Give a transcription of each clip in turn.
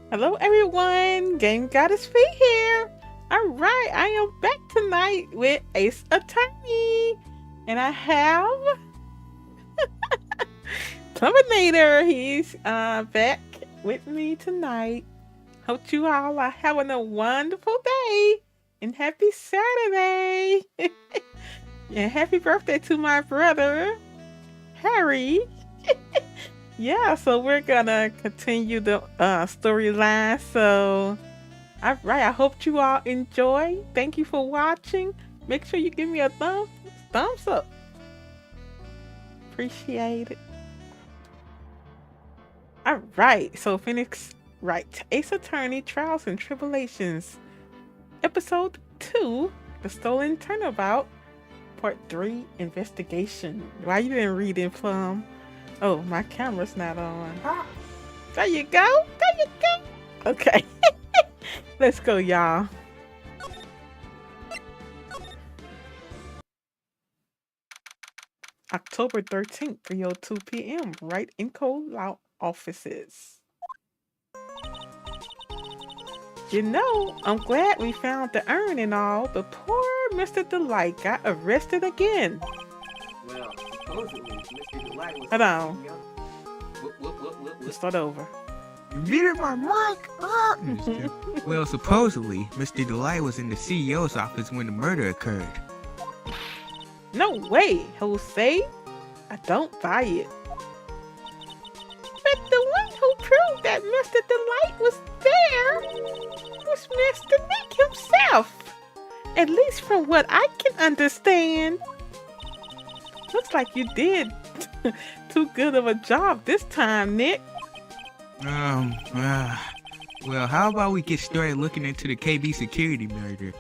Hello everyone, GameGoddessFee here. Alright, I am back tonight with Ace Attorney. And I have Terminator. He's back with me tonight. Hope you all are having a wonderful day. And happy Saturday. And happy birthday to my brother, Harry. Yeah, so we're gonna continue the storyline. So, all right, I hope you all enjoy. Thank you for watching. Make sure you give me a thumbs up. Appreciate it. All right, so Phoenix Wright, Ace Attorney, Trials and Tribulations, Episode 2, The Stolen Turnabout, Part 3, Investigation. Why you didn't read it, Plum? Oh, my camera's not on. There you go. There you go. Okay. Let's go, y'all. October 13th, 3:02 p.m. Right in Cold Law offices. You know, I'm glad we found the urn and all, but poor Mr. Delight got arrested again. Well, supposedly, Mr. Delight was... Hold on. What? Let's start over. Muted my mic! Well, supposedly, Mr. Delight was in the CEO's office when the murder occurred. No way, Jose. I don't buy it. But the one who proved that Mr. Delight was there was Mr. Nick himself. At least from what I can understand. Looks like you did too good of a job this time, Nick. Well, how about we get started looking into the KB security murder?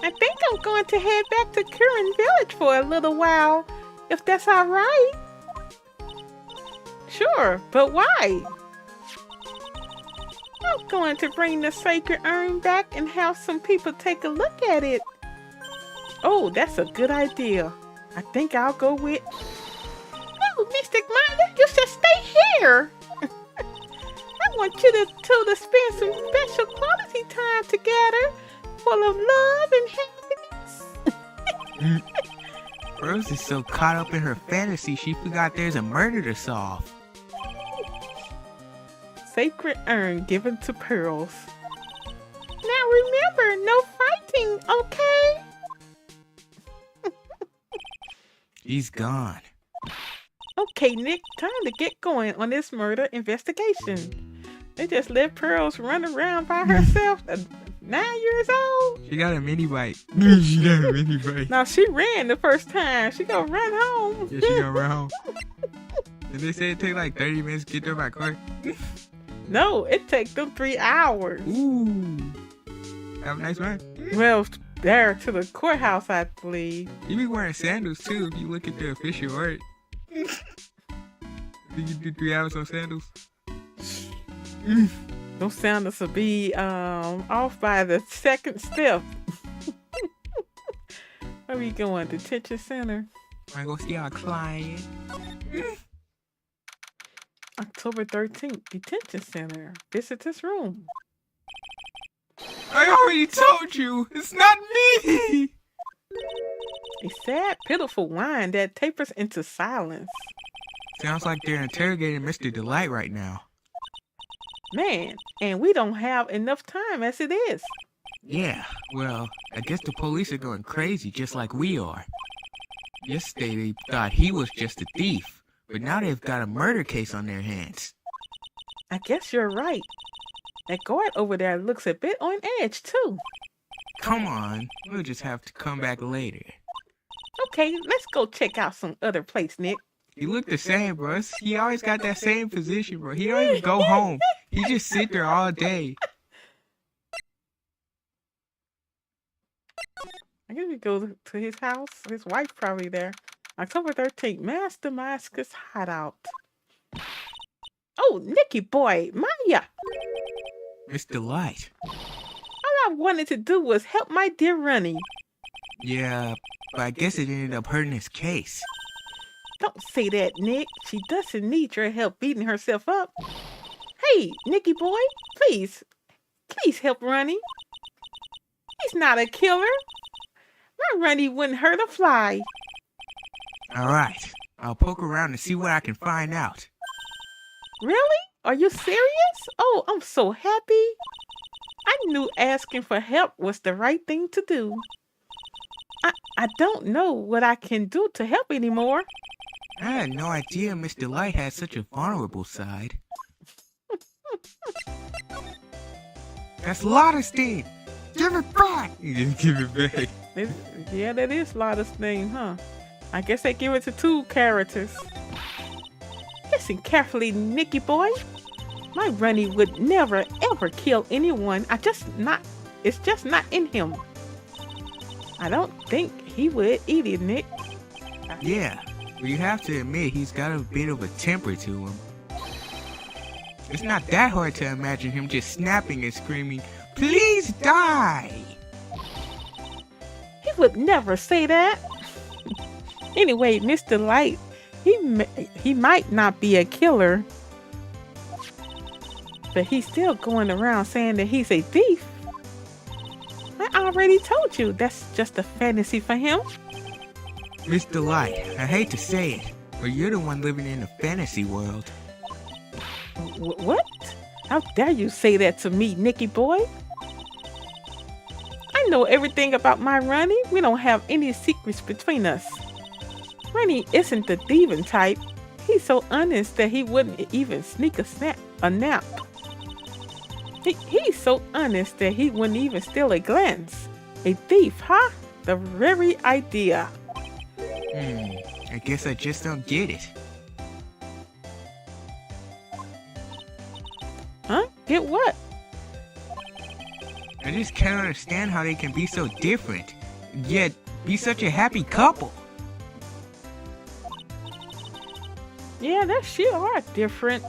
I think I'm going to head back to Curran Village for a little while, if that's all right. Sure, but why? I'm going to bring the sacred urn back and have some people take a look at it. Oh, that's a good idea. I think I'll go with... No, Mystic Miner, you should stay here. I want you to spend some special quality time together, full of love and happiness. Rose is so caught up in her fantasy, she forgot there's a murder to solve. Sacred urn given to Pearls. Now remember, no fighting, okay? He's gone. Okay, Nick, time to get going on this murder investigation. They just let Pearls run around by herself at 9 years old. She got a mini bite. She got a mini bite. Now, she ran the first time. She gonna run home. Yeah, she gonna run home. And they say it take like 30 minutes to get there by car. No, it takes them 3 hours. Ooh. Have a nice ride. Well, there to the courthouse, I believe. You be wearing sandals too if you look at the official art. Did you do 3 hours on sandals? Those sandals will be off by the second step. Where we going? Detention center. I go see our client. October 13th, detention center. Visitors room. I already told you, it's not me! A sad, pitiful whine that tapers into silence. Sounds like they're interrogating Mr. Delight right now. Man, and we don't have enough time as it is. Yeah, well, I guess the police are going crazy just like we are. Yesterday they thought he was just a thief, but now they've got a murder case on their hands. I guess you're right. That guard over there looks a bit on edge, too. Come on, we'll just have to come back later. Okay, let's go check out some other place, Nick. You look the same, bro. He always got that same position, bro. He don't even go home. He just sit there all day. I guess we go to his house. His wife probably there. October 13th, Mass Damascus Hideout. Oh, Nicky boy, Maya. It's Delight. All I wanted to do was help my dear Runny. Yeah, but I guess it ended up hurting his case. Don't say that, Nick. She doesn't need your help beating herself up. Hey, Nicky boy, please help Runny. He's not a killer. My Runny wouldn't hurt a fly. Alright, I'll poke around and see what I can find out. Really? Are you serious? Oh, I'm so happy. I knew asking for help was the right thing to do. I don't know what I can do to help anymore. I had no idea Mr. Light had such a vulnerable side. That's Lotta's thing! Give it back! Give it back. Yeah, that is Lotta's name, huh? I guess they give it to two characters. Listen carefully, Nicky boy. My Runny would never ever kill anyone. It's just not in him. I don't think he would either, Nick. Yeah, but you have to admit he's got a bit of a temper to him. It's not that hard to imagine him just snapping and screaming, "Please die!" He would never say that. Anyway, Mr. Light, he might not be a killer, but he's still going around saying that he's a thief. I already told you that's just a fantasy for him. Mr. Light, I hate to say it, but you're the one living in a fantasy world. What? How dare you say that to me, Nicky boy? I know everything about my Runny. We don't have any secrets between us. Runny isn't the thieving type. He's so honest that he wouldn't even sneak a nap. He's so honest that he wouldn't even steal a glance. A thief, huh? The very idea. I guess I just don't get it. Huh? Get what? I just can't understand how they can be so different, yet be such a happy couple. Yeah, that sure are different.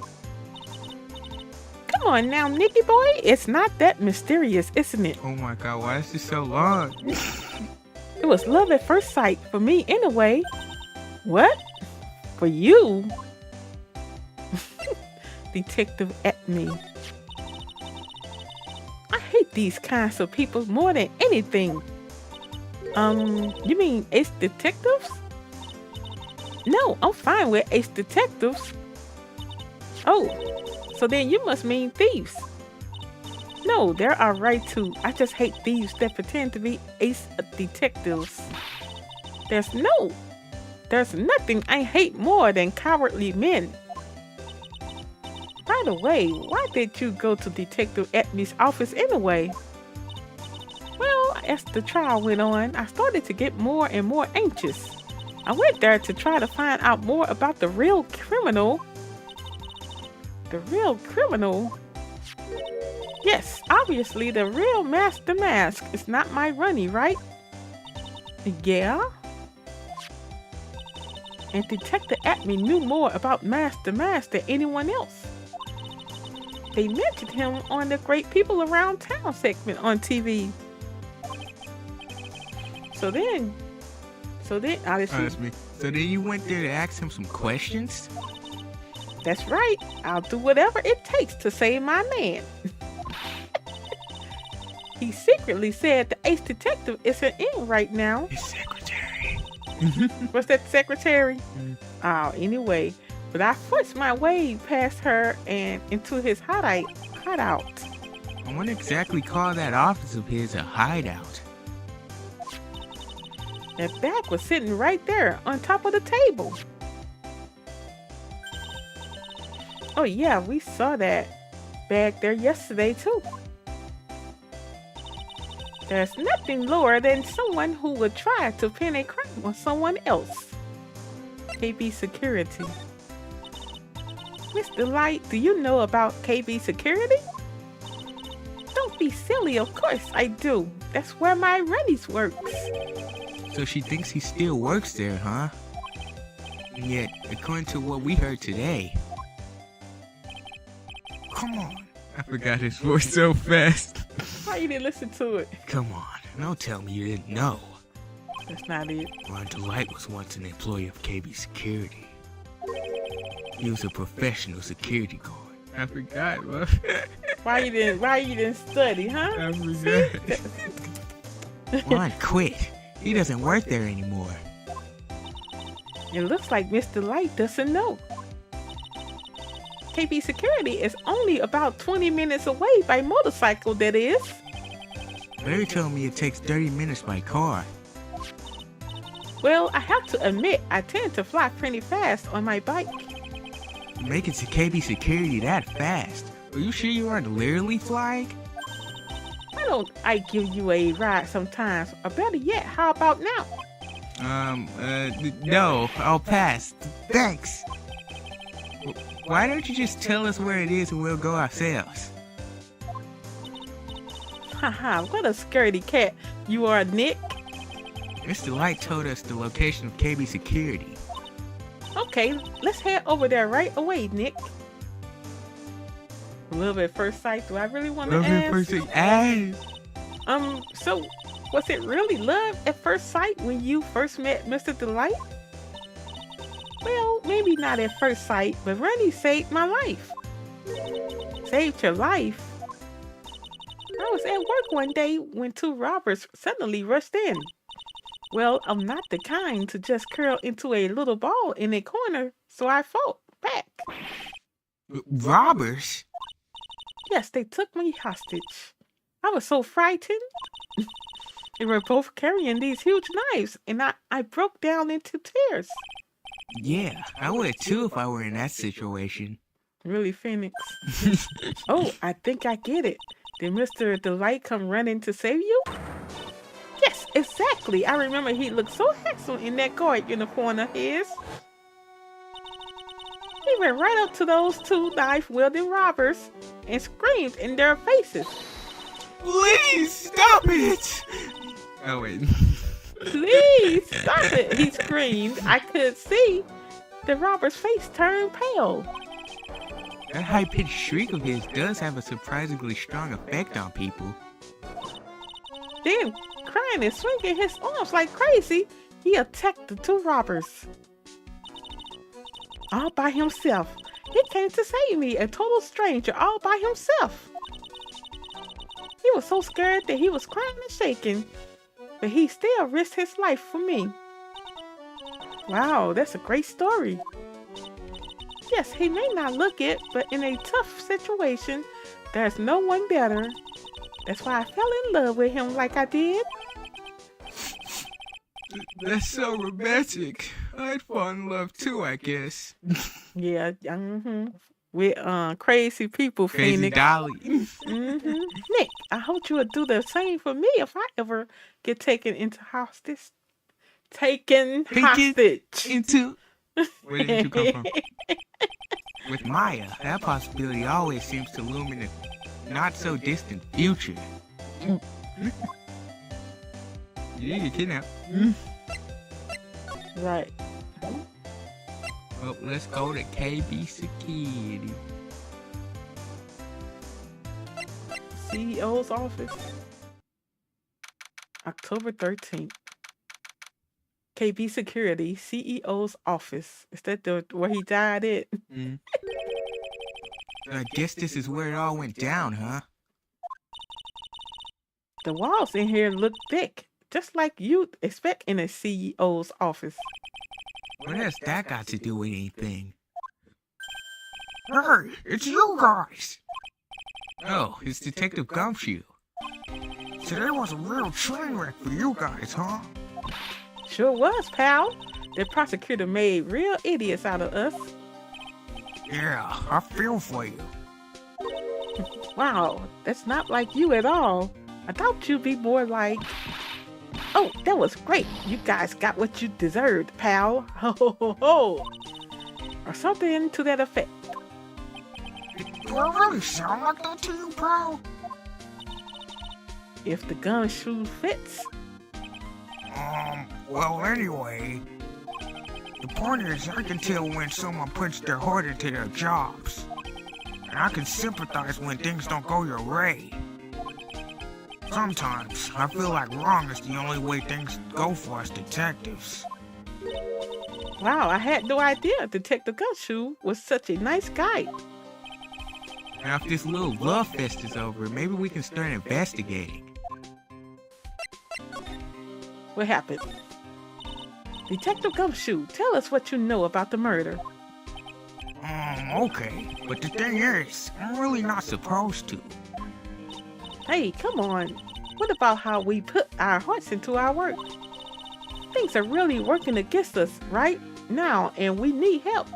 Come on now, Nicky boy. It's not that mysterious, isn't it? Oh my god, why is this so long? It was love at first sight for me anyway. What? For you? Detective at me. I hate these kinds of people more than anything. You mean ace detectives? No, I'm fine with ace detectives. Oh, so then you must mean thieves. No, they're alright too. I just hate thieves that pretend to be ace detectives. There's nothing I hate more than cowardly men. By the way, why did you go to Detective Atme's office anyway? Well, as the trial went on, I started to get more and more anxious. I went there to try to find out more about the real criminal. The real criminal? Yes, obviously the real Master Mask is not my Runny, right? Yeah? And Detective Atme knew more about Master Mask than anyone else. They mentioned him on the Great People Around Town segment on TV. So then, That's me. So then you went there to ask him some questions? That's right. I'll do whatever it takes to save my man. He secretly said the ace detective isn't in right now. His secretary. What's that, secretary? Oh, anyway. But I forced my way past her and into his hideout. I wouldn't exactly call that office of his a hideout. That bag was sitting right there on top of the table. Oh yeah, we saw that bag there yesterday too. There's nothing lower than someone who would try to pin a crime on someone else. KB Security. Mr. Light, do you know about KB Security? Don't be silly, of course I do. That's where my Runnies works. So she thinks he still works there, huh? And yet, according to what we heard today... Come on! I forgot his voice so fast. Why you didn't listen to it? Come on, don't tell me you didn't know. That's not it. Ron Light was once an employee of KB Security. He was a professional security guard. I forgot, bro. Why you didn't study, huh? I forgot. Juan quit. He doesn't work there anymore. It looks like Mr. Light doesn't know. KB Security is only about 20 minutes away by motorcycle, that is. Larry told me it takes 30 minutes by car. Well, I have to admit, I tend to fly pretty fast on my bike. Make it to KB Security that fast. Are you sure you aren't literally flying? Why don't I give you a ride sometimes? Or better yet, how about now? No, I'll pass. Thanks. Why don't you just tell us where it is and we'll go ourselves? Haha, what a scaredy cat you are, Nick. Mr. Light told us the location of KB Security. Okay, let's head over there right away, Nick. Love at first sight, do I really want to ask? So, was it really love at first sight when you first met Mr. Delight? Well, maybe not at first sight, but Rennie saved my life. Saved your life? I was at work one day when two robbers suddenly rushed in. Well, I'm not the kind to just curl into a little ball in a corner, so I fought back. Robbers? Yes, they took me hostage. I was so frightened. They were both carrying these huge knives, and I broke down into tears. Yeah, I would too if I were in that situation. Really, Phoenix? Oh, I think I get it. Did Mr. Delight come running to save you? Yes, exactly. I remember he looked so handsome in that guard uniform of his. He went right up to those two knife-wielding robbers and screamed in their faces. Please stop it! Oh, wait. Please stop it, he screamed. I could see the robber's face turn pale. That high-pitched shriek of his does have a surprisingly strong effect on people. Then, crying and swinging his arms like crazy, he attacked the two robbers. All by himself. He came to save me, a total stranger, all by himself. He was so scared that he was crying and shaking, but he still risked his life for me. Wow, that's a great story. Yes, he may not look it, but in a tough situation, there's no one better. That's why I fell in love with him like I did. That's so romantic. I'd fall in love too, I guess. Yeah, with crazy people, Crazy Phoenix. Dolly. Nick, I hope you would do the same for me if I ever get taken into hostage. Taken hostage. Into... Where did you come from? With Maya, that possibility always seems to loom in a not-so-distant future. You didn't get kidnapped. Right. Well, let's go to KB Security. CEO's office. October 13th. KB Security, CEO's office. Is that where he died at? I guess this is where it all went down, huh? The walls in here look thick, just like you'd expect in a CEO's office. What has that got to do with anything? Hey, it's you guys! Oh, it's Detective Gumshoe. Today was a real train wreck for you guys, huh? Sure was, pal. The prosecutor made real idiots out of us. Yeah, I feel for you. Wow, that's not like you at all. I thought you'd be more like... Oh, that was great. You guys got what you deserved, pal. Ho ho ho ho. Or something to that effect. Do I really sound like that to you, pal? If the gumshoe fits. Well, anyway, the point is I can tell when someone puts their heart into their jobs. And I can sympathize when things don't go your way. Sometimes, I feel like wrong is the only way things go for us detectives. Wow, I had no idea Detective Gumshoe was such a nice guy. Now, if this little love fest is over, maybe we can start investigating. What happened? Detective Gumshoe, tell us what you know about the murder. Okay. But the thing is, I'm really not supposed to. Hey, come on. What about how we put our hearts into our work? Things are really working against us right now, and we need help.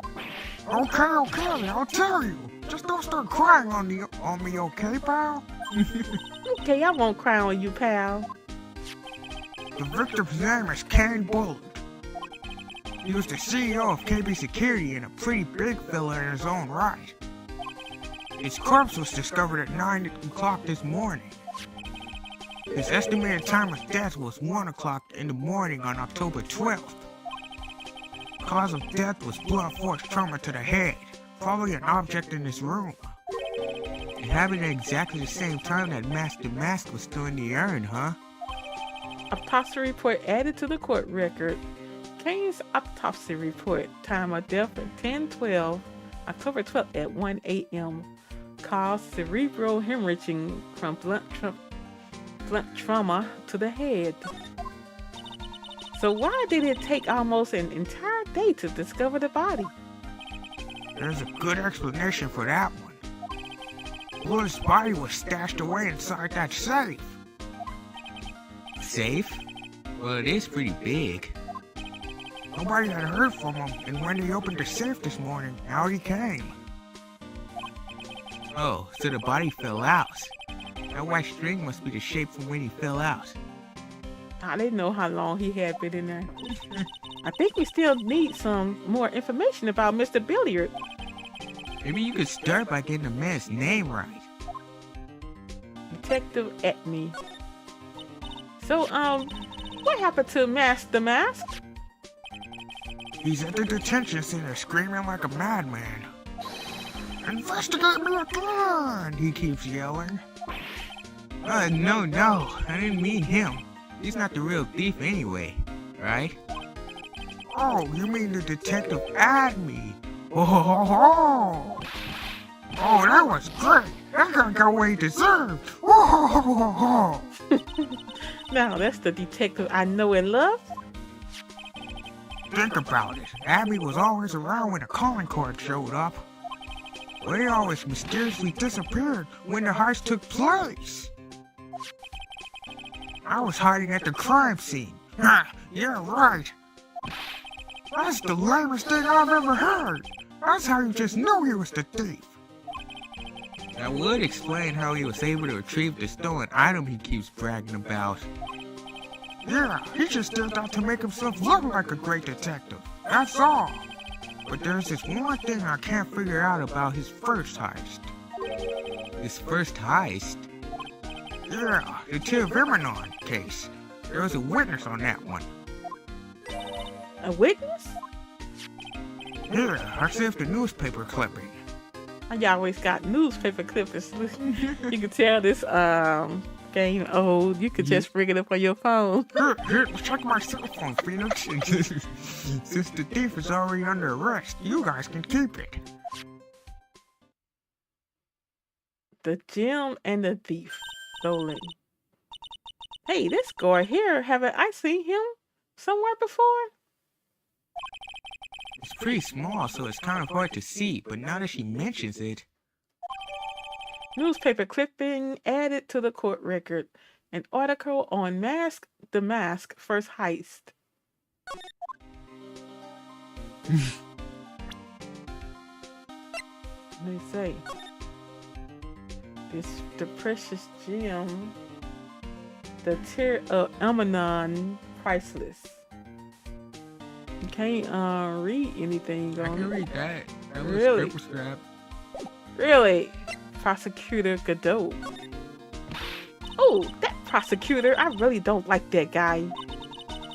Okay, I'll tell you. Just don't start crying on me, okay, pal? Okay, I won't cry on you, pal. The victim's name is Kane Bullard. He was the CEO of KB Security and a pretty big fella in his own right. His corpse was discovered at 9 o'clock this morning. His estimated time of death was 1 o'clock in the morning on October 12th. Cause of death was blunt force trauma to the head, probably an object in his room. It happened at exactly the same time that Master Mask was still in the urn, huh? Autopsy report added to the court record. Kane's autopsy report, time of death at 10/12, October 12th at 1 a.m. Caused cerebral hemorrhaging from blunt trauma to the head. So why did it take almost an entire day to discover the body? There's a good explanation for that one. Bullard's body was stashed away inside that safe. Safe? Well, it is pretty big. Nobody had heard from him, and when he opened the safe this morning, out he came. Oh, so the body fell out. That white string must be the shape from when he fell out. I didn't know how long he had been in there. I think we still need some more information about Mr. Billiard. Maybe you could start by getting the man's name right. Detective Acme. So, what happened to Master Mask? He's at the detention center screaming like a madman. Investigate me again, he keeps yelling. No, I didn't mean him. He's not the real thief anyway, right? Oh, you mean the detective Acme? Oh, that was great. That guy got what he deserved. Now, that's the detective I know and love. Think about it. Abby was always around when the calling card showed up. But he always mysteriously disappeared when the heist took place. I was hiding at the crime scene. Yeah, right. That's the lamest thing I've ever heard. That's how you just knew he was the thief. That would explain how he was able to retrieve the stolen item he keeps bragging about. Yeah, he just did that to make himself look like a great detective. That's all. But there's this one thing I can't figure out about his first heist. His first heist? Yeah, the Tiv case. There was a witness on that one. A witness? Yeah, I saved the newspaper clipping. I always got newspaper clippings. You can tell this game old. You could just bring it up on your phone. Here, check my cell phone, Phoenix. Since the thief is already under arrest, you guys can keep it. The gem and the thief. Stolen. Hey, this guard here, haven't I seen him somewhere before? It's pretty small, so it's kind of hard to see, but now that she mentions it... Newspaper clipping added to the court record. An article on the Mask first heist. Let me say. The precious gem. The tear of Amanon priceless. You can't read anything on I can read that. That was really? paper scrap. Really? Prosecutor Godot. Oh, that prosecutor, I really don't like that guy.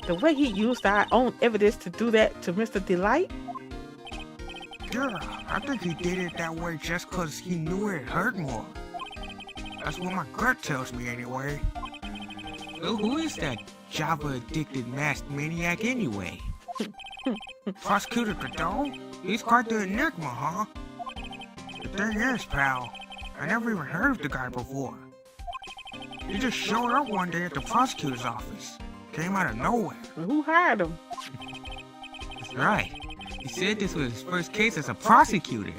The way he used our own evidence to do that to Mr. Delight. Yeah, I think he did it that way just because he knew it hurt more. That's what my gut tells me anyway. So who is that Java-addicted masked maniac anyway? Prosecutor Godot? He's quite the enigma, huh? The thing is, pal, I never even heard of the guy before. He just showed up one day at the prosecutor's office. Came out of nowhere. Who hired him? That's right. He said this was his first case as a prosecutor.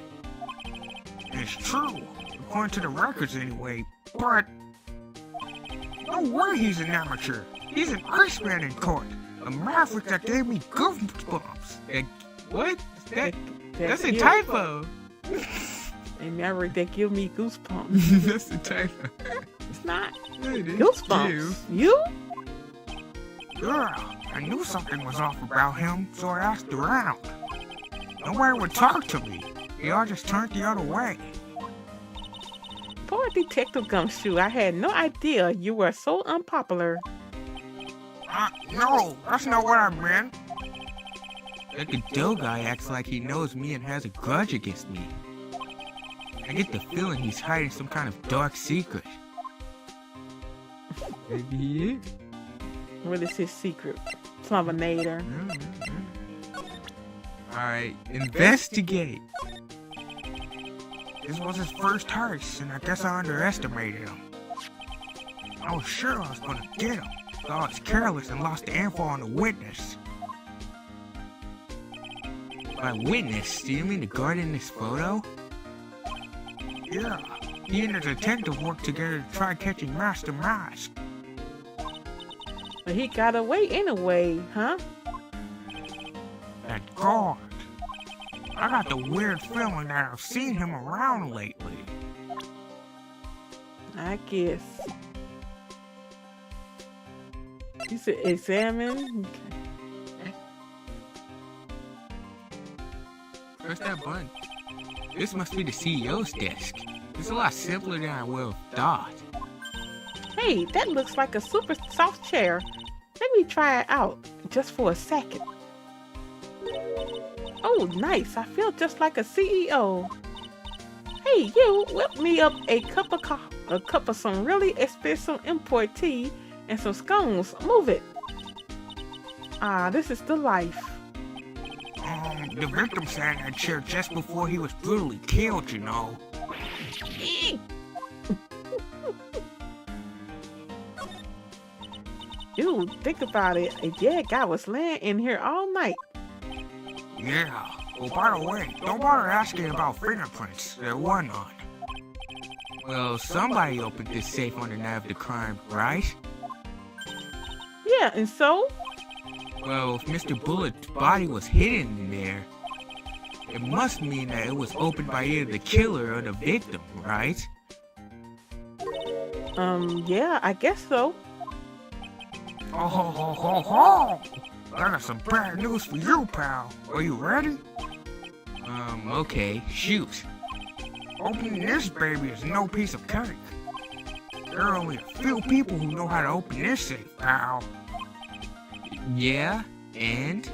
It's true, according to the records anyway, but no way he's an amateur. He's an Iceman in court. A maverick that gave me goosebumps. What? That's a typo. A maverick that give me goosebumps. That's a typo. It's not. It is Goosebumps. You? Yeah, I knew something was off about him, so I asked around. Nobody would talk to me. They all just turned the other way. Poor Detective Gumshoe. I had no idea you were so unpopular. No, that's not what I meant. That Godot guy acts like he knows me and has a grudge against me. I get the feeling he's hiding some kind of dark secret. Maybe he is. What is his secret? Plumbinator. Alright, investigate. This was his first heist, and I guess I underestimated him. I was sure I was gonna get him, so I was careless and lost the info on the witness. By witness, do you mean the guard in this photo? Yeah, he and the detective worked together to try catching Master Mask. But he got away anyway, huh? That guard. I got the weird feeling that I've seen him around lately. I guess. You said examine? Okay. Press that button. This must be the CEO's desk. It's a lot simpler than I would have thought. Hey, that looks like a super soft chair. Let me try it out, just for a second. Oh, nice. I feel just like a CEO. Hey, you, whip me up a cup of some really expensive import tea and some scones. Move it. Ah, this is the life. The victim sat in that chair just before he was brutally killed, you know. Dude, think about it. A dead guy was laying in here all night. Yeah. Oh, by the way, don't bother asking about fingerprints. There were none. Well, somebody opened this safe on the night of the crime, right? Yeah, and so? Well, if Mr. Bullet's body was hidden in there, it must mean that it was opened by either the killer or the victim, right? Yeah, I guess so. Oh, ho, ho, ho, ho! I got some bad news for you, pal. Are you ready? Okay, shoot. Opening this baby is no piece of cake. There are only a few people who know how to open this safe, pal. Yeah, and?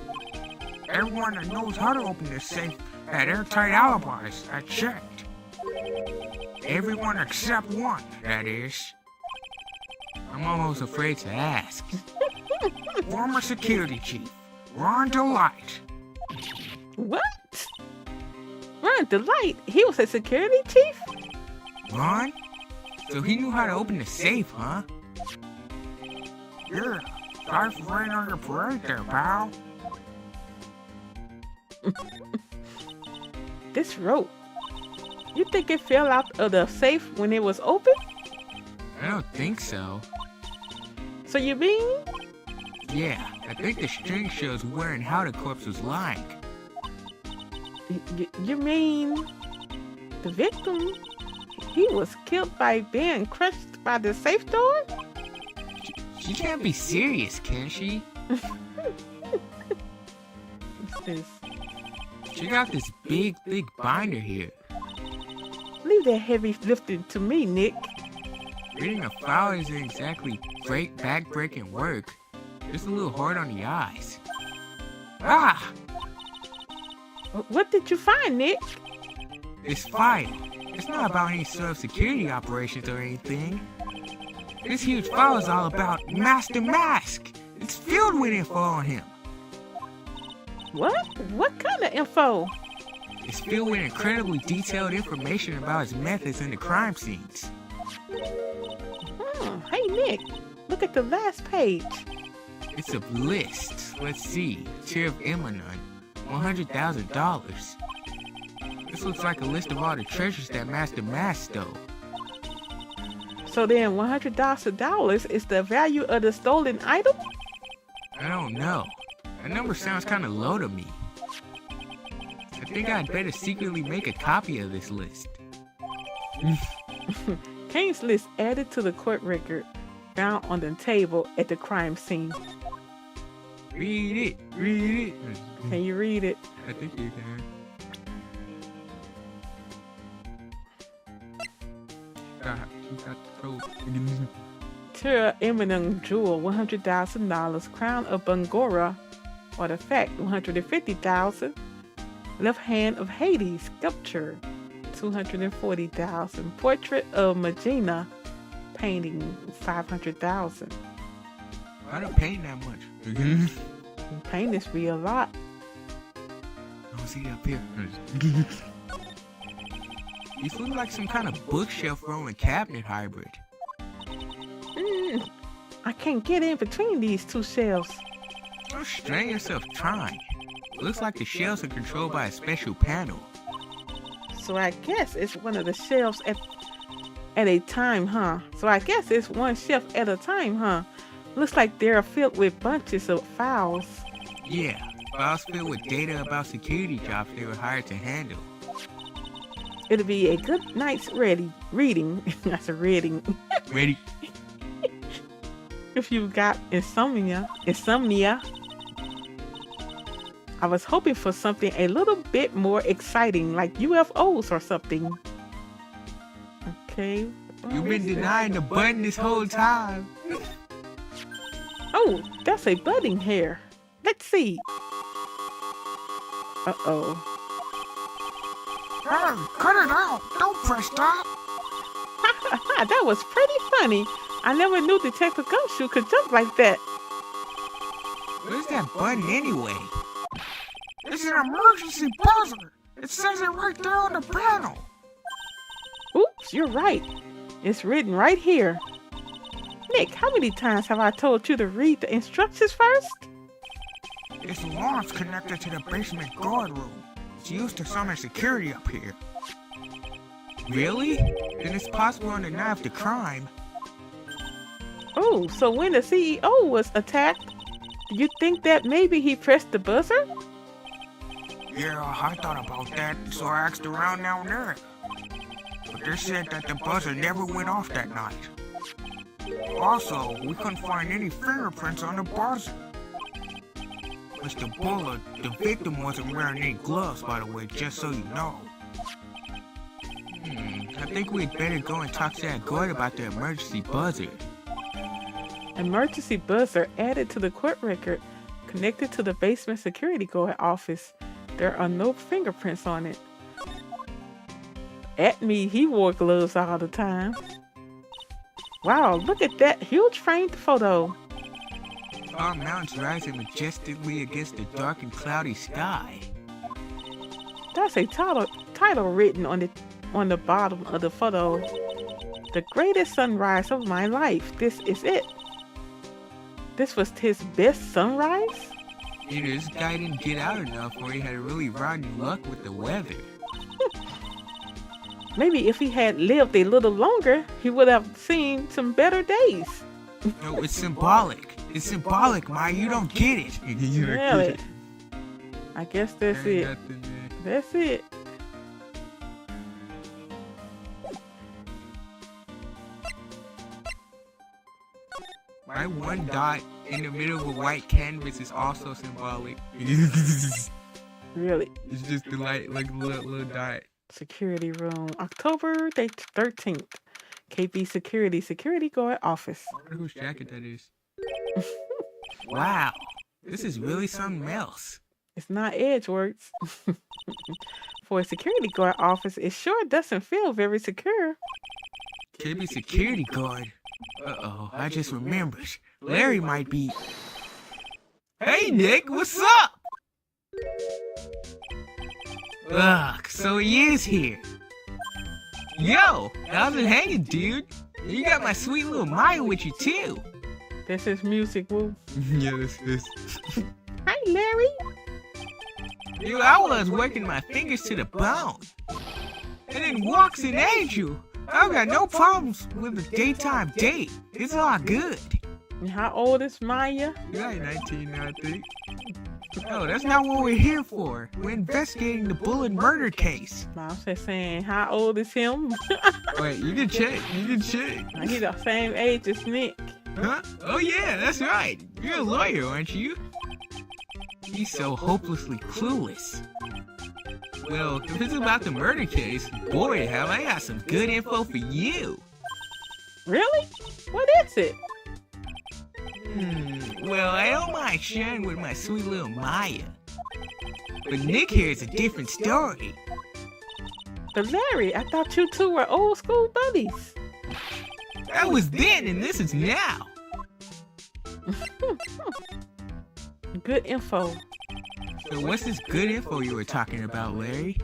Everyone that knows how to open this safe had airtight alibis. I checked. Everyone except one, that is. I'm almost afraid to ask. Former security chief, Ron Delight. What? Ron Delight? He was a security chief? Ron? So he knew how to open the safe, huh? Yeah, life's right on your parade there, pal. This rope. You think it fell out of the safe when it was open? I don't think so. So you mean? Yeah, I think the string shows where and how the corpse was lying. You mean the victim? He was killed by being crushed by the safe door? She can't be serious, can she? What's this? She got this big binder here. Leave that heavy lifting to me, Nick. Reading a file isn't exactly back-breaking work. Just a little hard on the eyes. Ah! What did you find, Nick? This file. It's not about any sort of security operations or anything. This huge file is all about Master Mask. It's filled with info on him. What? What kind of info? It's filled with incredibly detailed information about his methods in the crime scenes. Hey, Nick, look at the last page. It's a list. Let's see. Chair of Emanon, $100,000. This looks like a list of all the treasures that Master Mask stole. So then $100,000 is the value of the stolen item? I don't know. That number sounds kind of low to me. I think I'd better secretly make a copy of this list. Kane's list added to the court record found on the table at the crime scene. Read it, read it. Can you read it? I think you can. You got the code. Terra Eminent Jewel, $100,000. Crown of Bangora, artifact, $150,000. Left hand of Hades, sculpture, $240,000. Portrait of Magina, painting, $500,000. I don't paint that much. Paint this be a lot. Don't see it up here. These look like some kind of bookshelf rolling cabinet hybrid. I can't get in between these two shelves. Don't strain yourself trying. It looks like the shelves are controlled by a special panel. So I guess it's one of the shelves at a time, huh? So I guess it's one shelf at a time, huh? Looks like they're filled with bunches of files. Yeah, files filled with data about security jobs they were hired to handle. It'll be a good night's reading. That's a reading. Ready? If you got insomnia. I was hoping for something a little bit more exciting, like UFOs or something. Okay. You've been denying the button this whole time. Oh, that's a budding hair. Let's see. Uh-oh. Hey, cut it out! Don't press that! That was pretty funny. I never knew Detective Gumshoe could jump like that. Where's that button anyway? It's an emergency buzzer! It says it right there on the panel! Oops, you're right. It's written right here. Nick, how many times have I told you to read the instructions first? This alarm's connected to the basement guard room. It's used to summon security up here. Really? Then it's possible on the night of the crime. Oh, so when the CEO was attacked, do you think that maybe he pressed the buzzer? Yeah, I thought about that, so I asked around down there. But they said that the buzzer never went off that night. Also, we couldn't find any fingerprints on the buzzer. Mr. Bullard, the victim wasn't wearing any gloves, by the way, just so you know. I think we'd better go and talk to that guard about the emergency buzzer. Emergency buzzer added to the court record, connected to the basement security guard office. There are no fingerprints on it. At me, he wore gloves all the time. Wow, look at that huge framed photo. Tall mountains rising majestically against the dark and cloudy sky. That's a title written on the bottom of the photo. The greatest sunrise of my life. This is it. This was his best sunrise? Either this guy didn't get out enough or he had really rotten luck with the weather. Maybe if he had lived a little longer, he would have seen some better days. No, it's symbolic. It's symbolic, Maya. You don't get it. Really? I guess that's it. That's it. My one dot in the middle of a white canvas is also symbolic. Really? It's just the light, like little dot. Security room, October 13th. KB Security Guard Office. I wonder whose jacket that is. Wow, this is really something else. It's not Edgeworth's. For a security guard office, it sure doesn't feel very secure. KB Security Guard? Uh-oh, I just remembered. Larry might be... Hey, Nick, what's up? Ugh, so he is here. Yo, how's it hanging, dude? You got my sweet little Maya with you, too. This is music, woo. Yeah, this is. Hi, Larry. Dude, I was working my fingers to the bone. And then walks an angel. I've got no problems with a daytime date. It's all good. And how old is Maya? Yeah, 19, I think. No, that's not what we're here for. We're investigating the bullet murder case. Mom's just saying, how old is him? Wait, you can check. You can check. He's the same age as Nick. Huh? Oh yeah, that's right. You're a lawyer, aren't you? He's so hopelessly clueless. Well, if it's about the murder case, boy, have I got some good info for you. Really? What is it? Well, I don't mind sharing with my sweet little Maya. But Nick here is a different story. But Larry, I thought you two were old school buddies. That was then and this is now. Good info. So what's this good info you were talking about, Larry?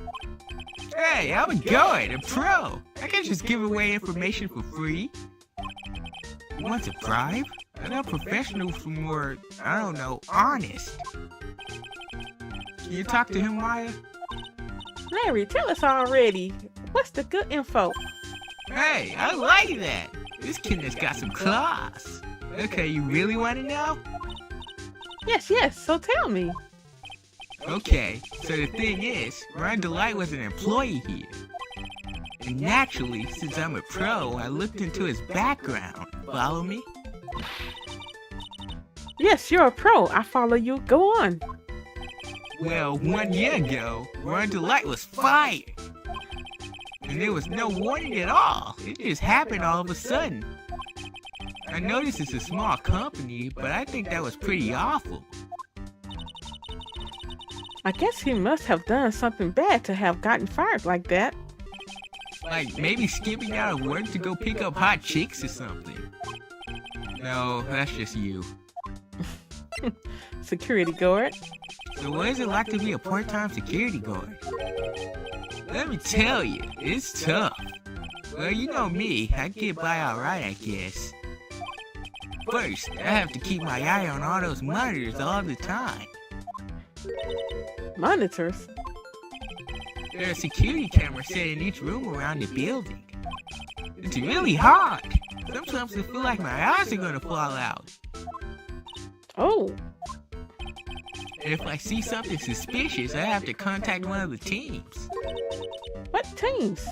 Hey, I'm a guard, a pro. I can't just give away information for free. You want a bribe? I know professionals were more, I don't know, honest. Can you talk to him, Maya? Larry, tell us already. What's the good info? Hey, I like that. This kid has got some class. Okay, you really want to know? Yes, so tell me. Okay, so the thing is, Ron Delight was an employee here. And naturally, since I'm a pro, I looked into his background. Follow me? Yes, you're a pro. I follow you. Go on. Well, 1 year ago, Ron Delight was fired. And there was no warning at all. It just happened all of a sudden. I noticed it's a small company, but I think that was pretty awful. I guess he must have done something bad to have gotten fired like that. Like maybe skipping out of work to go pick up hot chicks or something. No, that's just you. Security guard. So what is it like to be a part-time security guard? Let me tell you, it's tough. Well, you know me, I get by alright, I guess. First, I have to keep my eye on all those monitors all the time. Monitors? There are security cameras set in each room around the building. It's really hard. Sometimes I feel like my eyes are gonna fall out. Oh. And if I see something suspicious, I have to contact one of the teams. What teams?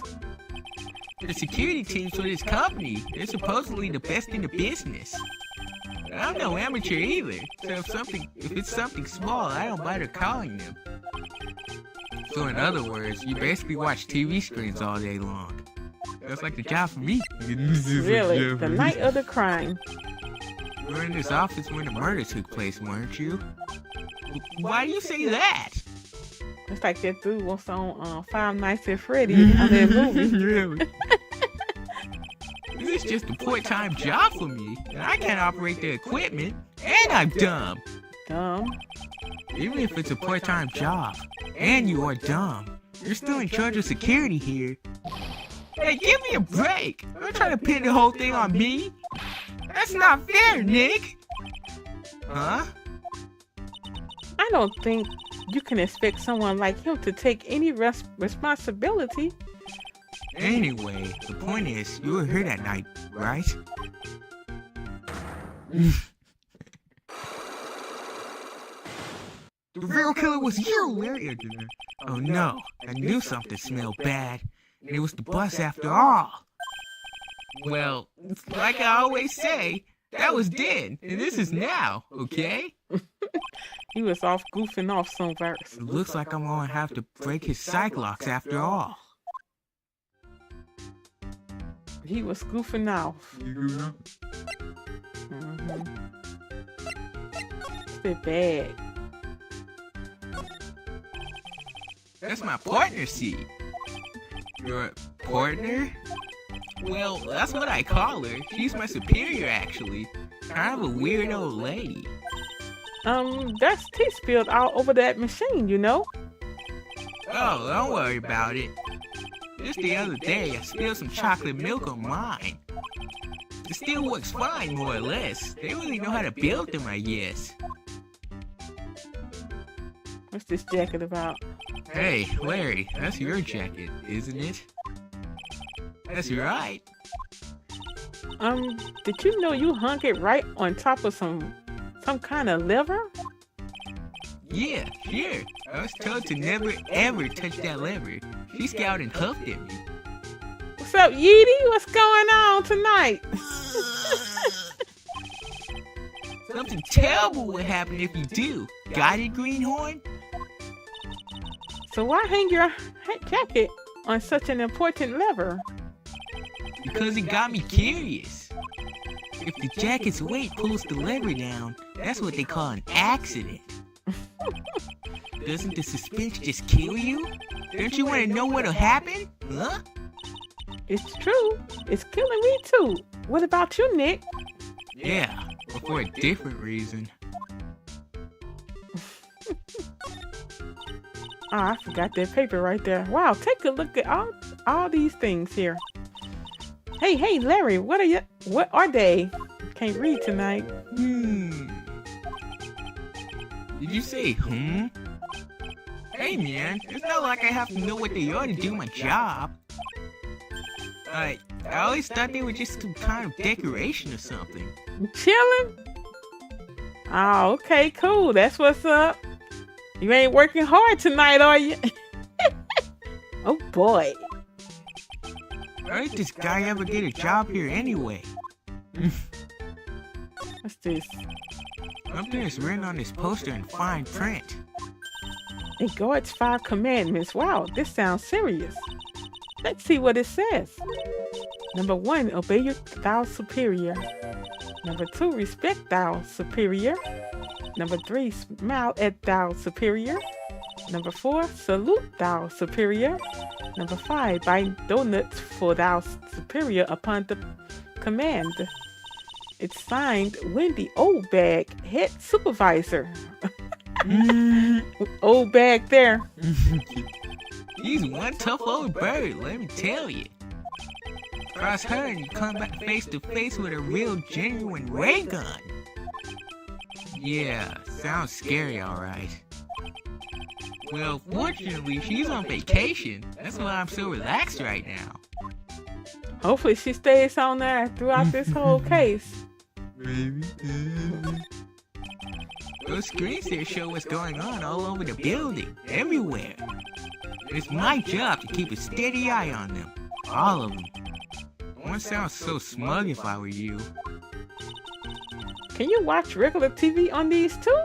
The security teams for this company, they're supposedly the best in the business. I'm no amateur either, so if it's something small, I don't bother calling them. So in other words, you basically watch TV screens all day long. That's like the job for me. Really? The night of the crime. You were in this office when the murder took place, weren't you? Why do you say that? It's like that dude was on Five Nights at Freddy's on that movie. Really? This is just a part-time job for me, and I can't operate the equipment, and I'm dumb. Dumb? Even if it's a part-time job, and you are dumb, you're still in charge of security here. Hey, give me a break! Don't try to pin the whole thing on me! That's not fair, Nick! Huh? I don't think you can expect someone like him to take any responsibility. Anyway, the point is, you were here that night, right? The real killer was you, Larry. Oh no, I knew something smelled bad, and it was the bus after all. Well, like I always say, that was then, and this is now, okay? He was off goofing off somewhere. It looks like I'm gonna have to break his psych locks after all. He was goofing off. You It's a bit bad. That's my partner seat. Your partner? Well, that's what I call her. She's my superior, actually. Kind of a weird old lady. There's tea spilled all over that machine, you know? Oh, don't worry about it. Just the other day, I spilled some chocolate milk on mine. It still works fine, more or less. They really know how to build them, I guess. What's this jacket about? Hey, Larry, that's your jacket, isn't it? That's right. Did you know you hung it right on top of some kind of lever? Yeah, sure. I was told to never ever touch that lever. She scowled and huffed at me. What's up, Yeety? What's going on tonight? Something terrible will happen if you do. Got it, Greenhorn? So why hang your jacket on such an important lever? Because it got me curious. If the jacket's weight pulls the lever down, that's what they call an accident. Doesn't the suspense just kill you? Don't you want to know what'll happen? Huh? It's true. It's killing me too. What about you, Nick? Yeah, but for a different reason. I forgot that paper right there. Wow, take a look at all these things here. Hey, Larry, what are they? Can't read tonight. Did you say, Hey, man, it's not like I have to know what they are to do my job. I always thought they were just some kind of decoration or something. Chilling? Oh, okay, cool. That's what's up. You ain't working hard tonight, are you? Oh, boy. Why did this guy ever get a job here anyway? What's this? Something is written on this poster in fine print. A Guard's 5 commandments. Wow, this sounds serious. Let's see what it says. Number 1, obey thou superior. Number 2, respect thou superior. Number 3, smile at thou superior. Number 4, salute thou superior. Number 5, buy donuts for thou superior upon the command. It's signed Wendy Oldbag, head supervisor. Old bag there. He's one tough old bird, let me tell you. Cross her and you come back face to face with a real genuine ray gun. Yeah, sounds scary, alright. Well, fortunately, she's on vacation. That's why I'm so relaxed right now. Hopefully she stays on there throughout this whole case. Maybe. Those screens there show what's going on all over the building, everywhere. It's my job to keep a steady eye on them, all of them. One sounds so smug if I were you. Can you watch regular TV on these too?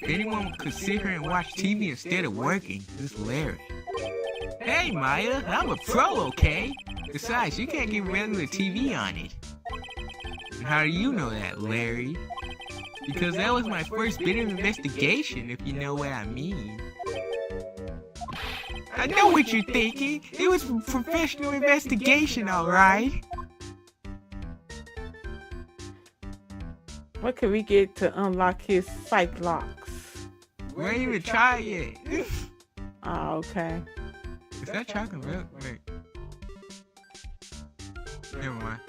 If anyone could sit here and watch TV instead of working, it's Larry. Hey Maya, I'm a pro, okay? Besides, you can't get regular TV on it. And how do you know that, Larry? Because that was my first bit of investigation, if you know what I mean. I know what you're thinking. It was a professional investigation, alright? What can we get to unlock his psych locks? We ain't even tried yet. Oh, okay. Is that chocolate milk? Wait. Never mind.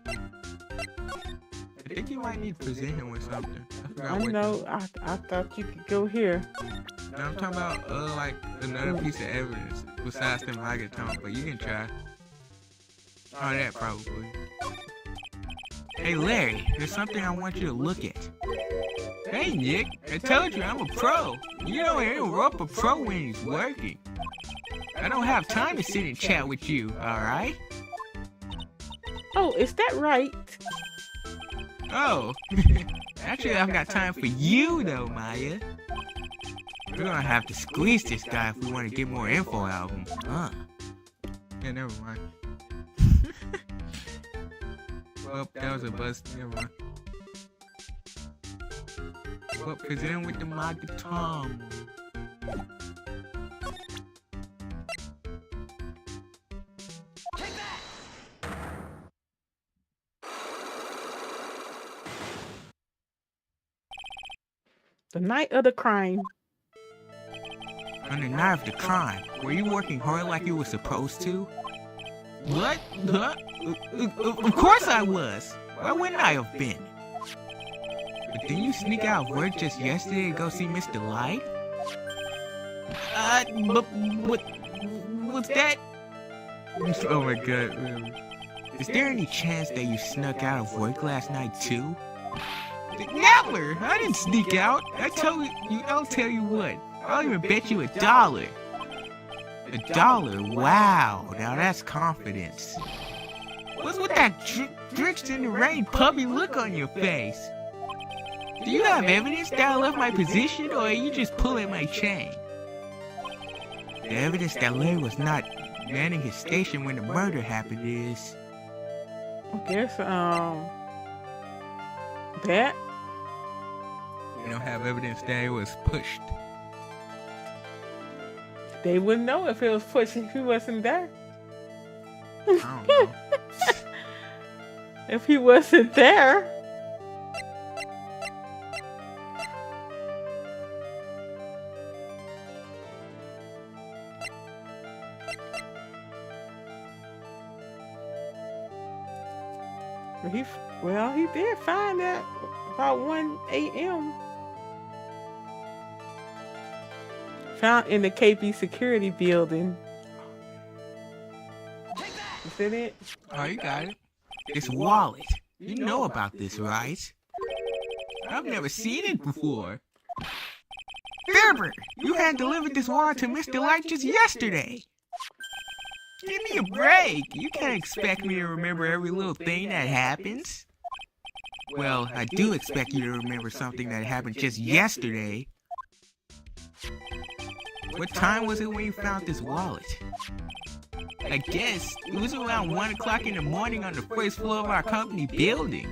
I think you might need to present him with something. I know. I thought you could go here. No, I'm talking about like another piece of evidence besides them tongue, but you can try. Oh, that probably. Hey Larry, there's something I want you to look at. Hey Nick, I told you I'm a pro. You don't interrupt a pro when he's working. I don't have time to sit and chat with you, alright? Oh, is that right? Oh, actually I've got time for you though, Maya. We're gonna have to squeeze this guy if we want to get more info out of him. Yeah, never mind. Well, that was a bust. Never mind. Well, present with the Magatom. The night of the crime. On the night of the crime, were you working hard like you were supposed to? What? Huh? Of course I was. Why wouldn't I have been? But didn't you sneak out of work just yesterday to go see Mr. Light? But what's that? Oh my god. Is there any chance that you snuck out of work last night too? Never! I didn't sneak out. I'll tell you what. I'll even bet you $1. $1? Wow, now that's confidence. What's with that drenched in the rain puppy look on your face? Do you have evidence that I left my position, or are you just pulling my chain? The evidence that Larry was not manning his station when the murder happened is... I guess, that? You don't have evidence that it was pushed. They wouldn't know if it was pushed if he wasn't there. I don't know. If he wasn't there. He did find that about 1 a.m. Found in the KP security building. Is that it? Oh, you got it. This wallet. You know about this, right? I've never seen it before. Fibber, you had delivered this wallet to Mr. Light just yesterday. Give me a break. You can't expect me to remember every little thing that happens. Well, I do expect you to remember something that happened just yesterday. What time was it when you found this wallet? I guess it was around 1 o'clock in the morning on the first floor of our company building.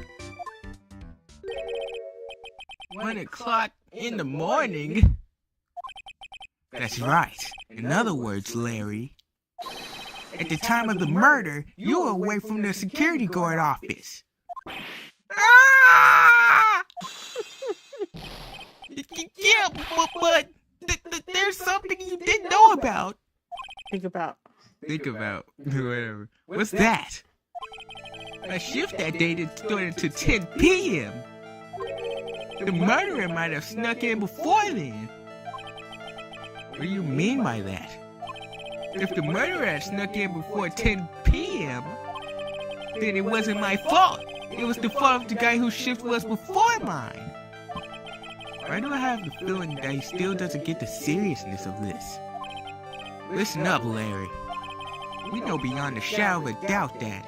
1 o'clock in the morning? That's right. In other words, Larry, at the time of the murder, you were away from the security guard office. Ah! Yeah, but there's something you didn't know about. Think about. Whatever. What's that? A shift that day that started to 10 p.m. The murderer might have snuck in before then. What do you mean by that? If the murderer had snuck in before 10 p.m., then it wasn't my fault. It was the fault of the guy whose shift was before mine. Why do I have the feeling that he still doesn't get the seriousness of this? Listen up, Larry. We know beyond a shadow of a doubt that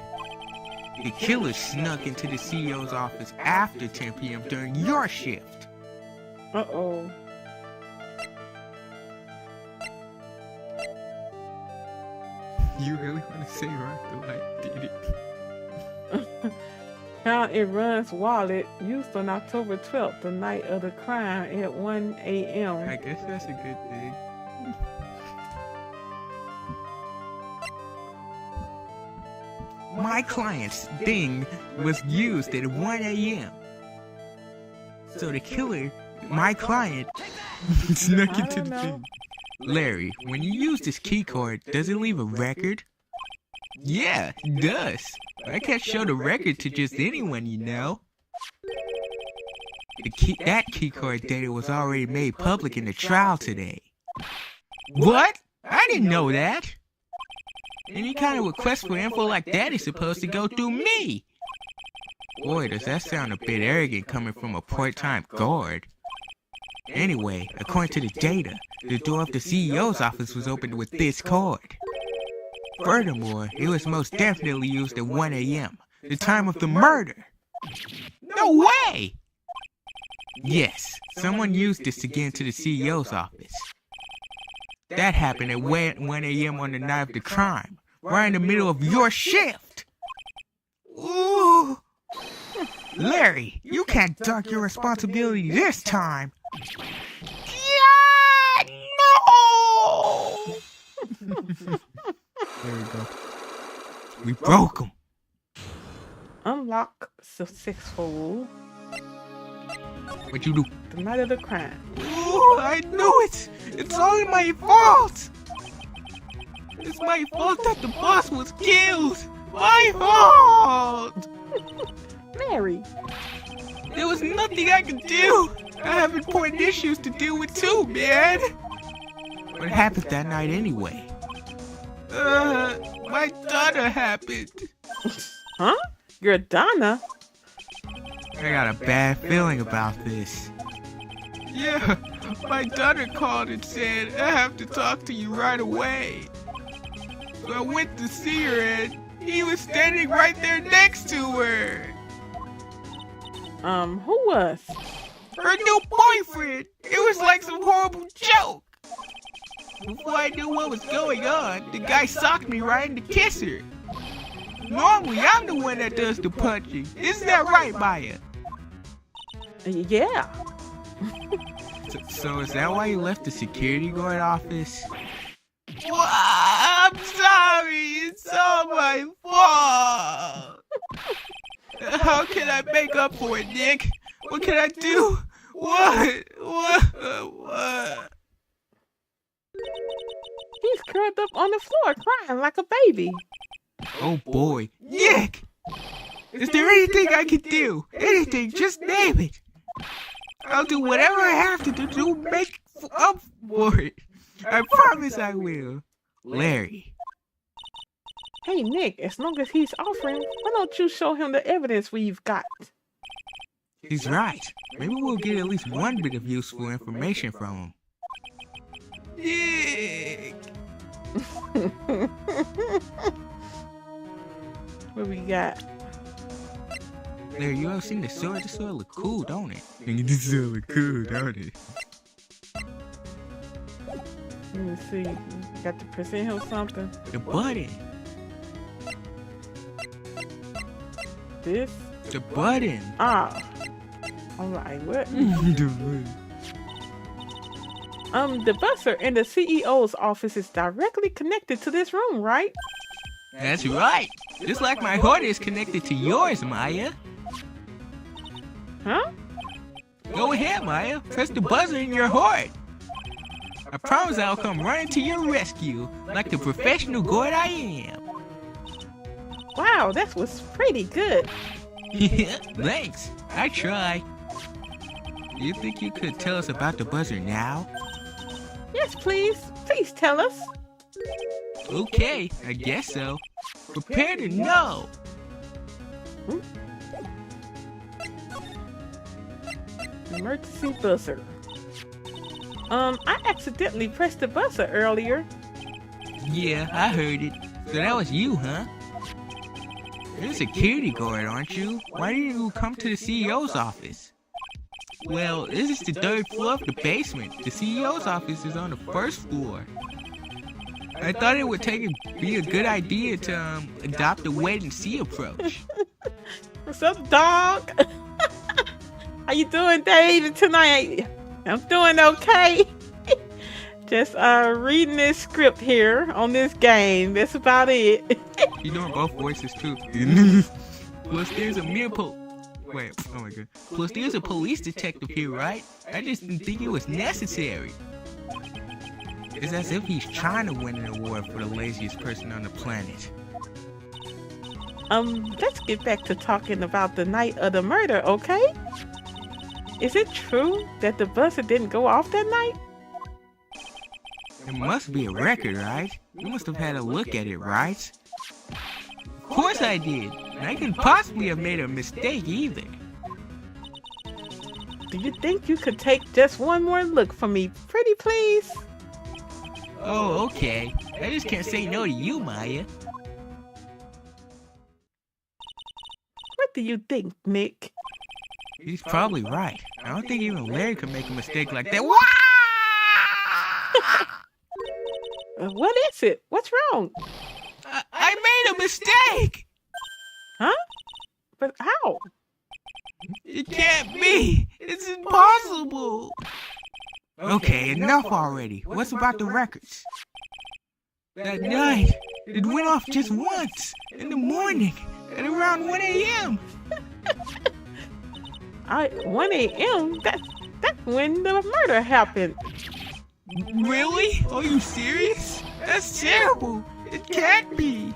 the killer snuck into the CEO's office after 10 p.m. during your shift. Uh-oh. You really want to say right the light did it? Found in Run's wallet used on October 12th, the night of the crime at 1 a.m. I guess that's a good thing. My client's thing was used at 1 a.m. So the killer, my client, snuck into the thing. Larry, when you use this key card, does it leave a record? Yeah, it does. I can't show the record to just anyone, you know. That key card data was already made public in the trial today. What? I didn't know that. Any kind of request for info like that is supposed to go through me. Boy, does that sound a bit arrogant coming from a part-time guard. Anyway, according to the data, the door of the CEO's office was opened with this card. Furthermore, it was most definitely used at 1 a.m., the time of the murder. No way! Yes, someone used this to get into the CEO's office. That happened at 1 a.m. on the night of the crime, right in the middle of your shift. Ooh! Larry, you can't duck your responsibility this time. Yeah! No! There we go. We broke him. Unlock successful. What you do? The night of the crime. Oh, I knew it! It's all my fault! It's my fault that the boss was killed! My fault! Mary. There was nothing I could do! I have important issues to deal with too, man! What happened that night anyway? My daughter happened. Huh? Your Donna? I got a bad feeling about this. Yeah, my daughter called and said, I have to talk to you right away. So I went to see her and he was standing right there next to her. Who was? Her new boyfriend. It was like some horrible joke. Before I knew what was going on, the guy socked me right in the kisser. Normally, I'm the one that does the punching. Isn't that right, Maya? Yeah. So is that why you left the security guard office? I'm sorry. It's all my fault. How can I make up for it, Nick? What can I do? What? He's curled up on the floor crying like a baby. Oh boy. Nick! Is there anything I can do? Anything, just name it. I'll do whatever I have to do to make up for it. I promise I will. Larry. Hey, Nick, as long as he's offering, why don't you show him the evidence we've got? He's right. Maybe we'll get at least one bit of useful information from him. Nick! What we got? Larry, you ever seen the sword? The sword look cool, don't it? The sword look cool, don't it? Let me see. Got to present him something. The button. This? The button. Ah. Alright, what? The buzzer in the CEO's office is directly connected to this room, right? That's right. Just like my heart is connected to yours, Maya. Huh? Go ahead, Maya. Press the buzzer in your heart. I promise I'll come running to your rescue, like the professional guard I am. Wow, that was pretty good. Yeah, thanks. I try. Do you think you could tell us about the buzzer now? Yes, please. Please tell us. Okay, I guess so. Prepare to know. Emergency buzzer. I accidentally pressed the buzzer earlier. Yeah, I heard it. So that was you, huh? You're a security guard, aren't you? Why didn't you come to the CEO's office? Well, this is the third floor of the basement. The CEO's office is on the first floor. I thought it would be a good idea to adopt a wait-and-see approach. What's up, dog? How you doing, Dave, tonight? I'm doing okay. Just reading this script here on this game. That's about it. You're doing both voices too. Plus, there's a mere Wait, oh my god. Plus, there's a police detective here, right? I just didn't think it was necessary. It's as if he's trying to win an award for the laziest person on the planet. Let's get back to talking about the night of the murder, okay? Is it true that the buzzer didn't go off that night? It must be a record, right? You must have had a look at it, right? Of course I did. I couldn't possibly have made a mistake either. Do you think you could take just one more look for me, pretty please? Oh, okay. I just can't say no to you, Maya. What do you think, Nick? He's probably right. I don't think even Larry could make a mistake like that. What is it? What's wrong? I made a mistake! Huh? But how? It can't be! It's impossible! Okay, enough already. What's about the records? That night, it went off just once, in the morning, at around 1 a.m. 1 a.m. That's when the murder happened. Really? Are you serious? That's terrible. It can't be.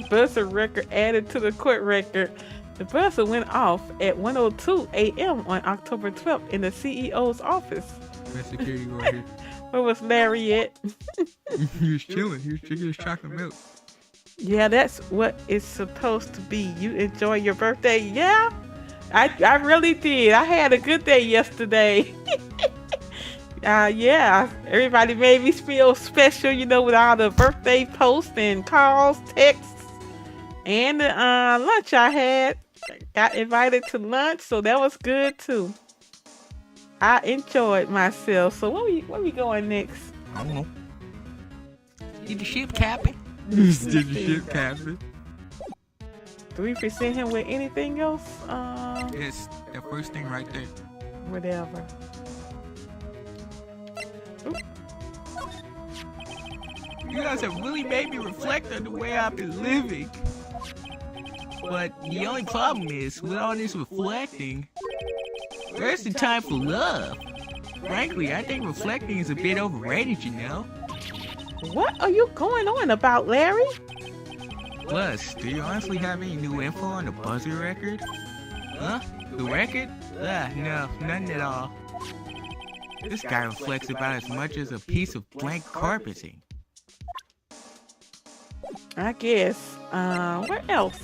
Buzzer record added to the court record. The buzzer went off at 1:02 a.m. on October 12th in the CEO's office. That's security right here. Where was Larry at? He was chilling. He was drinking his chocolate milk. Yeah, that's what it's supposed to be. You enjoy your birthday? Yeah, I really did. I had a good day yesterday. Yeah, everybody made me feel special, you know, with all the birthday posts and calls, texts, and the lunch I had. Got invited to lunch, so that was good too. I enjoyed myself. So where we going next? I don't know. Did the ship captain? Did the ship captain? Do we present him with anything else? Yes, that first thing right there. Whatever. Oop. You guys have really made me reflect on the way I've been living. But the only problem is, with all this reflecting, where's the time for love? Frankly, I think reflecting is a bit overrated, you know? What are you going on about, Larry? Plus, do you honestly have any new info on the buzzer record? Huh? The record? No, none at all. This guy reflects about as much as a piece of blank carpeting. I guess. Where else?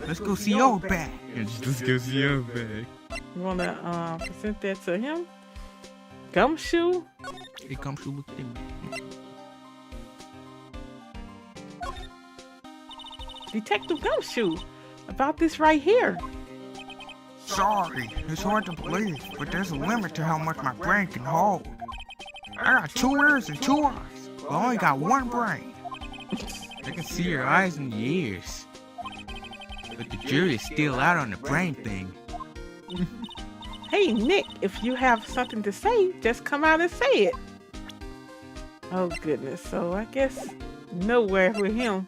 Let's go see old bag. Let's go see old bag. You wanna present that to him? Gumshoe? Hey, Gumshoe, look at me. Detective Gumshoe, about this right here. Sorry, it's hard to believe, but there's a limit to how much my brain can hold. I got 2 ears and 2 eyes, but I only got 1 brain. I can see your eyes and your ears. But the jury's still out on the brain thing. Hey, Nick, if you have something to say, just come out and say it. Oh, goodness. So I guess nowhere with him.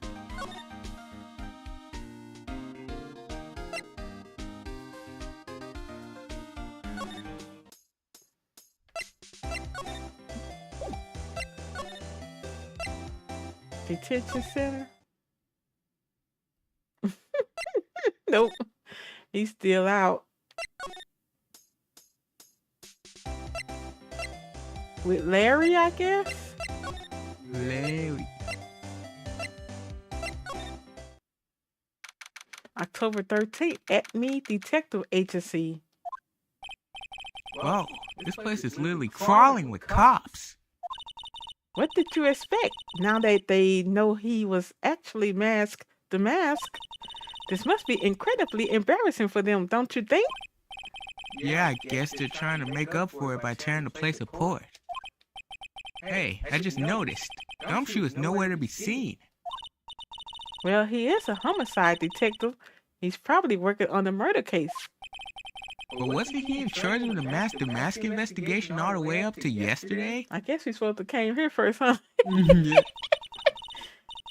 Detention center? Nope. He's still out. With Larry, I guess? Larry. October 13th, at me Detective Agency. Whoa, this place is literally crawling with cops. What did you expect? Now that they know he was actually the mask, this must be incredibly embarrassing for them, don't you think? Yeah, I guess they're trying to make up for it by tearing the place apart. Hey, I just noticed. Gumshoe is nowhere to be seen. Well, he is a homicide detective. He's probably working on a murder case. But wasn't he in charge of the mask investigation all the way up to yesterday? I guess we're supposed to came here first, huh? Yeah.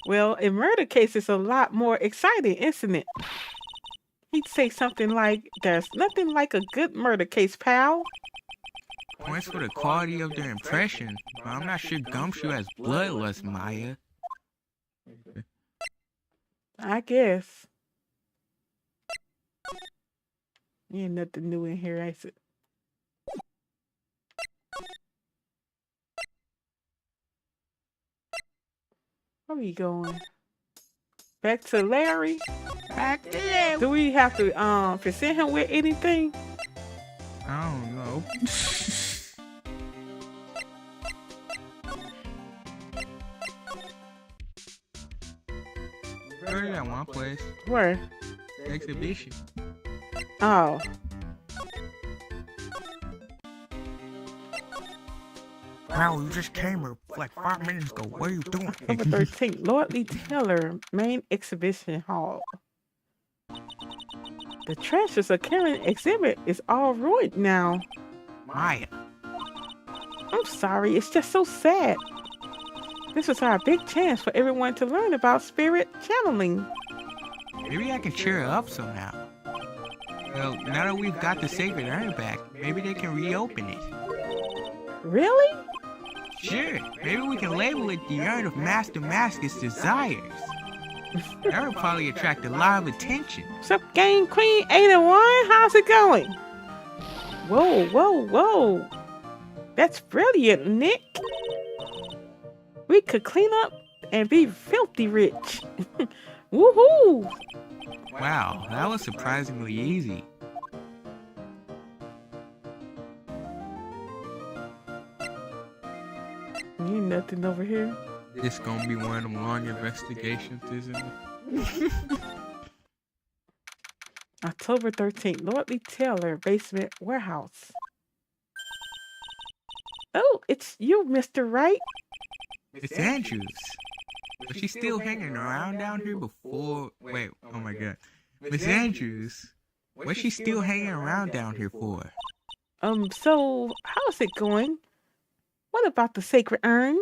Well, a murder case is a lot more exciting, isn't it? He'd say something like, "There's nothing like a good murder case, pal." Points for the quality of their impression, but I'm not sure Gumshoe has bloodlust, Maya. I guess. Ain't nothing new in here, is it? Where we going? Back to Larry? Back there. Do we have to present him with anything? I don't know. Heard that one place. Where? Exhibition. Oh. Wow, you just came here like 5 minutes ago. What are you doing? October 13th, Lordly Taylor, main exhibition hall. The Treasures of Karen exhibit is all ruined now. Maya. I'm sorry, it's just so sad. This was our big chance for everyone to learn about spirit channeling. Maybe I can cheer her up somehow. Well, now that we've got the sacred urn back, maybe they can reopen it. Really? Sure, maybe we can label it the Urn of Master Mascus' Desires. That would probably attract a lot of attention. What's up, Game Queen 81? How's it going? Whoa, whoa, whoa. That's brilliant, Nick. We could clean up and be filthy rich. Woohoo! Wow, that was surprisingly easy. Ain't nothing over here. This gonna be one of them long investigations, isn't it? October 13th, Lordly Taylor, basement warehouse. Oh, it's you, Mr. Wright. It's Andrews. Was she still hanging around down here before? Wait, oh my god. Miss Andrews, what's she still hanging around down here for? So, how's it going? What about the sacred urn?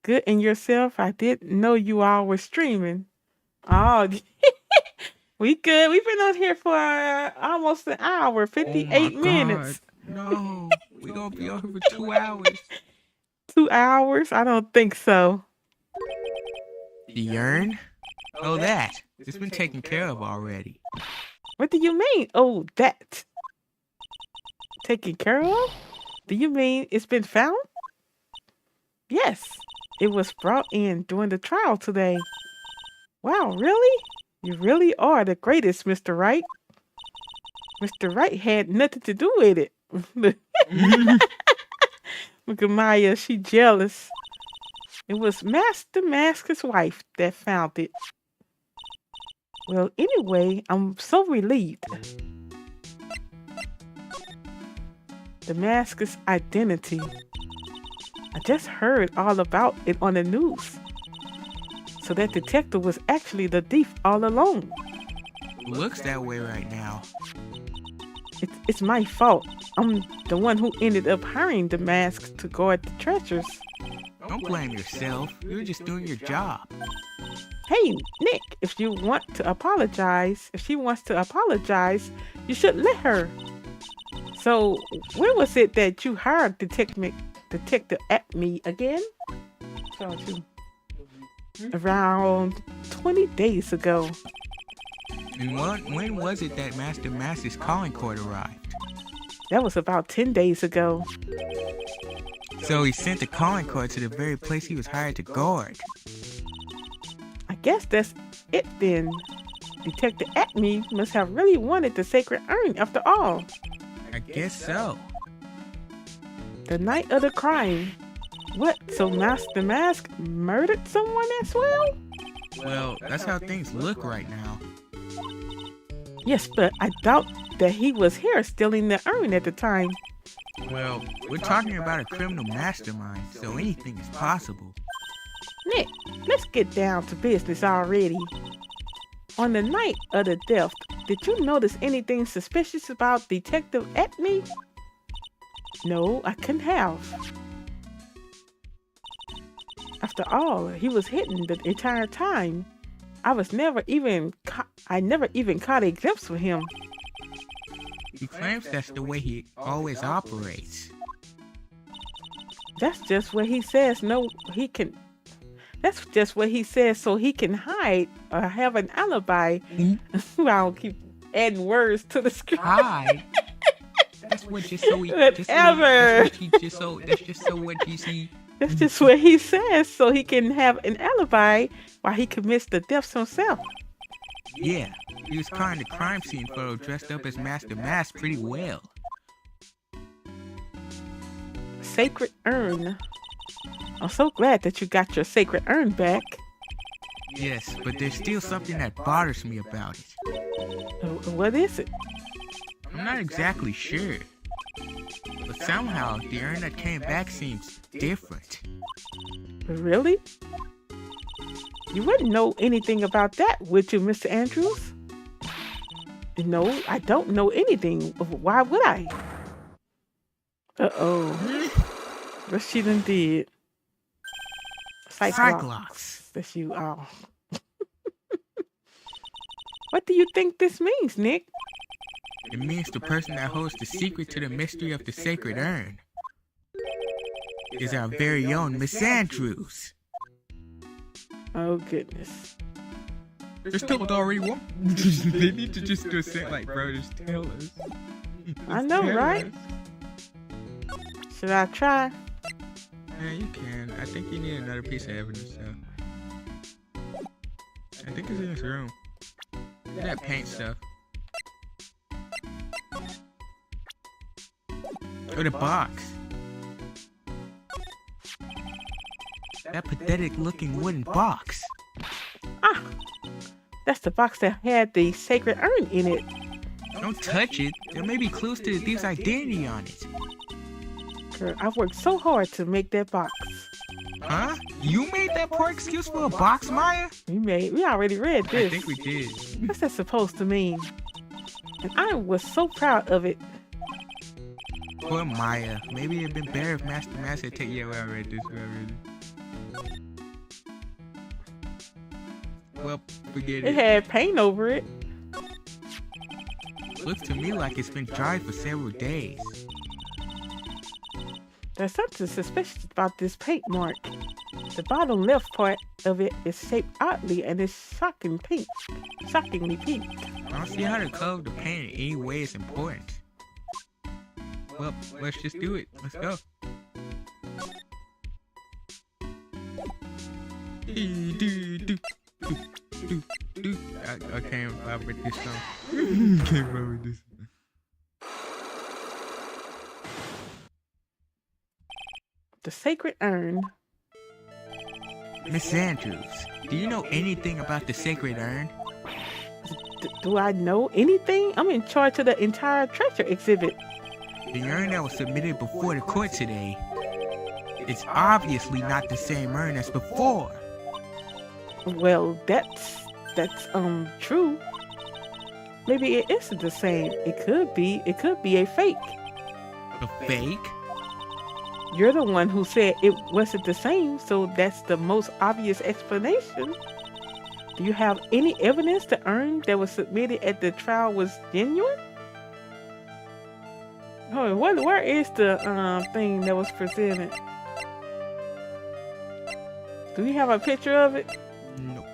Good and yourself? I didn't know you all were streaming. Oh, we good. We've been on here for almost an hour, 58 minutes. No, we gonna be on here for 2 hours. 2 hours? I don't think so. The urn? Oh, that. It's been taken care of already. What do you mean? Oh, that. Taken care of? Do you mean it's been found? Yes. It was brought in during the trial today. Wow, really? You really are the greatest, Mr. Wright. Mr. Wright had nothing to do with it. Look at Maya, she jealous. It was Master Masker's wife that found it. Well, anyway, I'm so relieved. The Masker's identity. I just heard all about it on the news. So that detective was actually the thief all along. Looks that way right now. It's my fault. I'm the one who ended up hiring the masks to guard the treasures. Don't blame yourself. You were just doing your job. Hey, Nick, if she wants to apologize, you should let her. So, when was it that you hired Detective Acme again? Around 20 days ago. And when was it that Master Masker's calling court arrived? That was about 10 days ago. So he sent the calling court to the very place he was hired to guard. I guess that's it then. Detective Acme must have really wanted the sacred urn after all. I guess so. The night of the crime. What, so Master Mask murdered someone as well? Well, that's how things look right now. Yes, but I doubt that he was here stealing the urn at the time. Well, we're talking about a criminal mastermind, so anything is possible. Nick, let's get down to business already. On the night of the theft, did you notice anything suspicious about Detective Acme? No, I couldn't have. After all, he was hidden the entire time. I never even caught a glimpse of him. He claims that's the way he always operates. That's just what he says. That's just what he says so he can hide or have an alibi. I'll keep adding words to the script. Hide? That's what just so he... Whatever. That's just so what you see... That's just what he says so he can have an alibi while he commits the thefts himself. Yeah, he was caught in the crime scene photo dressed up as Master Mask pretty well. Sacred urn. I'm so glad that you got your sacred urn back. Yes, but there's still something that bothers me about it. What is it? I'm not exactly sure. But somehow, the urn that came back seems different. Really? You wouldn't know anything about that, would you, Mr. Andrews? No, I don't know anything. Why would I? Uh-oh. What she done did? Cyclops. That's you. Oh. What do you think this means, Nick? It means the person that holds the secret to the mystery of the sacred urn is our very own Miss Andrews. Oh goodness. Just tell us already what. They need to just do a set like, bro, just tell us. I know, right? Should I try? Yeah, you can. I think you need another piece of evidence, though. I think it's in this room. That paint stuff. Or the box. That pathetic looking wooden box. Ah, that's the box that had the sacred urn in it. Don't touch it. There may be clues to the thief's identity on it. Girl, I've worked so hard to make that box. Huh? You made that poor excuse for a box, Maya? We already read this. I think we did. What's that supposed to mean? And I was so proud of it. Poor Maya. Maybe it'd been better if Master had taken. Yeah, well, I read this. Well, forget It it. had paint over it. Looks to me like it's been dry for several days. There's something suspicious about this paint mark. The bottom left part of it is shaped oddly and is shockingly pink. I don't see how the color of the paint in any way is important. Well, let's just do it. Let's go. I can't vibe with this song. Can't vibe with this. The sacred urn. Miss Andrews, do you know anything about the sacred urn? Do I know anything? I'm in charge of the entire treasure exhibit. The urn that was submitted before the court today. It's obviously not the same urn as before. Well, that's true. Maybe it isn't the same. It could be a fake. A fake? You're the one who said it wasn't the same, so that's the most obvious explanation. Do you have any evidence the urn that was submitted at the trial was genuine? Oh, where is the thing that was presented? Do we have a picture of it? Nope.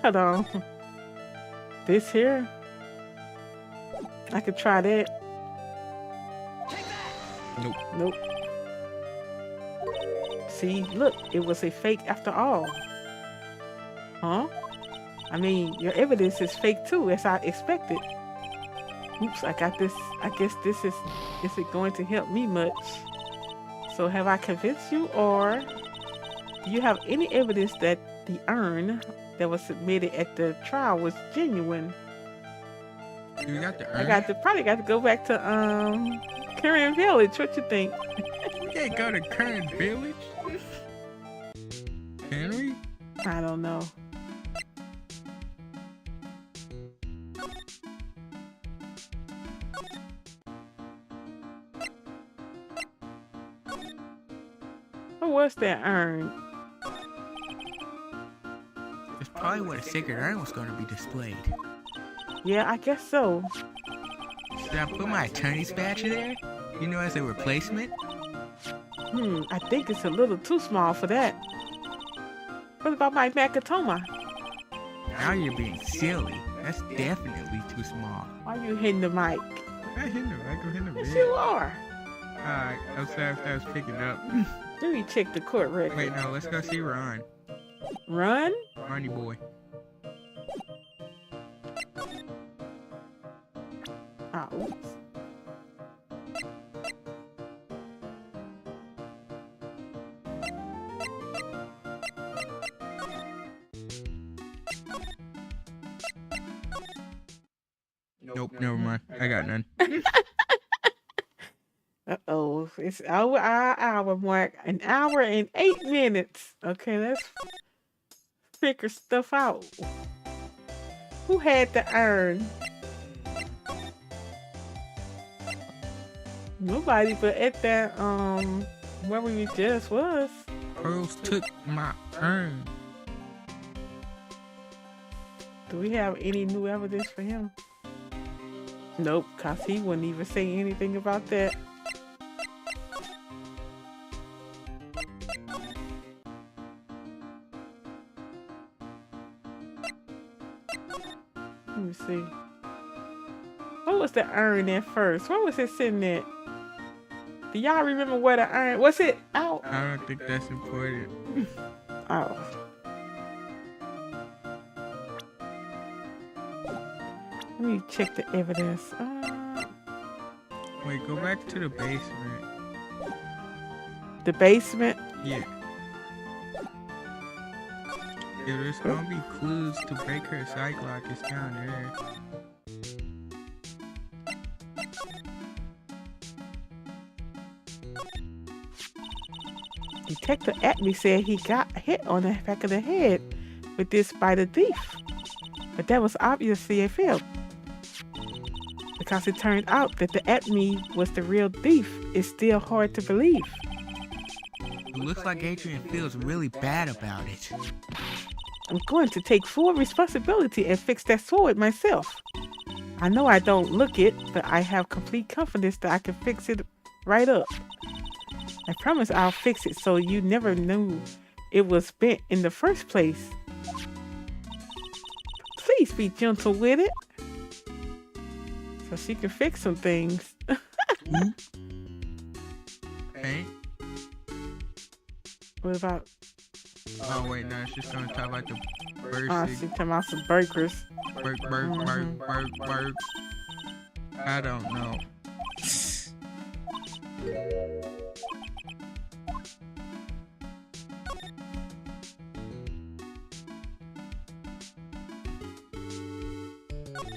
Hold on. This here? I could try that. Nope. See, look, it was a fake after all. Huh? I mean, your evidence is fake too, as I expected. Oops, I got this. I guess this is it going to help me much? So have I convinced you, or do you have any evidence that the urn that was submitted at the trial was genuine? You got the urn? Probably got to go back to Curran Village. What you think? We can't go to Curran Village. Can we? I don't know. What was that urn? It's probably where the sacred urn was going to be displayed. Yeah, I guess so. Should I put my attorney's badge there? You know, as a replacement? I think it's a little too small for that. What about my Makatoma? Now you're being silly. That's definitely too small. Why are you hitting the mic? I'm hitting the mic. I'm hitting the Yes, bed. you are. Alright, I'm sorry if I was picking up. Let me check the court record. Wait, no, let's go see Ron. Run? Ronnie boy. Ah, oops. Nope, never mind. I got none. Uh-oh. It's our hour mark. An hour and 8 minutes. Okay, let's figure stuff out. Who had the urn? Nobody but at that where we just was. Pearls took my urn. Do we have any new evidence for him? Nope, cause he wouldn't even say anything about that. Let me see. What was the urn at first? Where was it sitting at? Do y'all remember where the urn was? It out? I don't think that's important. Oh. Let me check the evidence. Wait, go back to the basement. The basement? Yeah. Yeah, there's gonna be clues to break her psych lock. It's down there. Detective Acme said he got hit on the back of the head with this by the thief. But that was obviously a fail. Because it turned out that the Acme was the real thief. It's still hard to believe. It looks like Adrian feels really bad about it. I'm going to take full responsibility and fix that sword myself. I know I don't look it, but I have complete confidence that I can fix it right up. I promise I'll fix it so you never knew it was bent in the first place. Please be gentle with it. So she can fix some things. Hey? What about... Oh wait, no, it's just gonna talk about the bird. she's talking about some burgers. Burg. I don't know.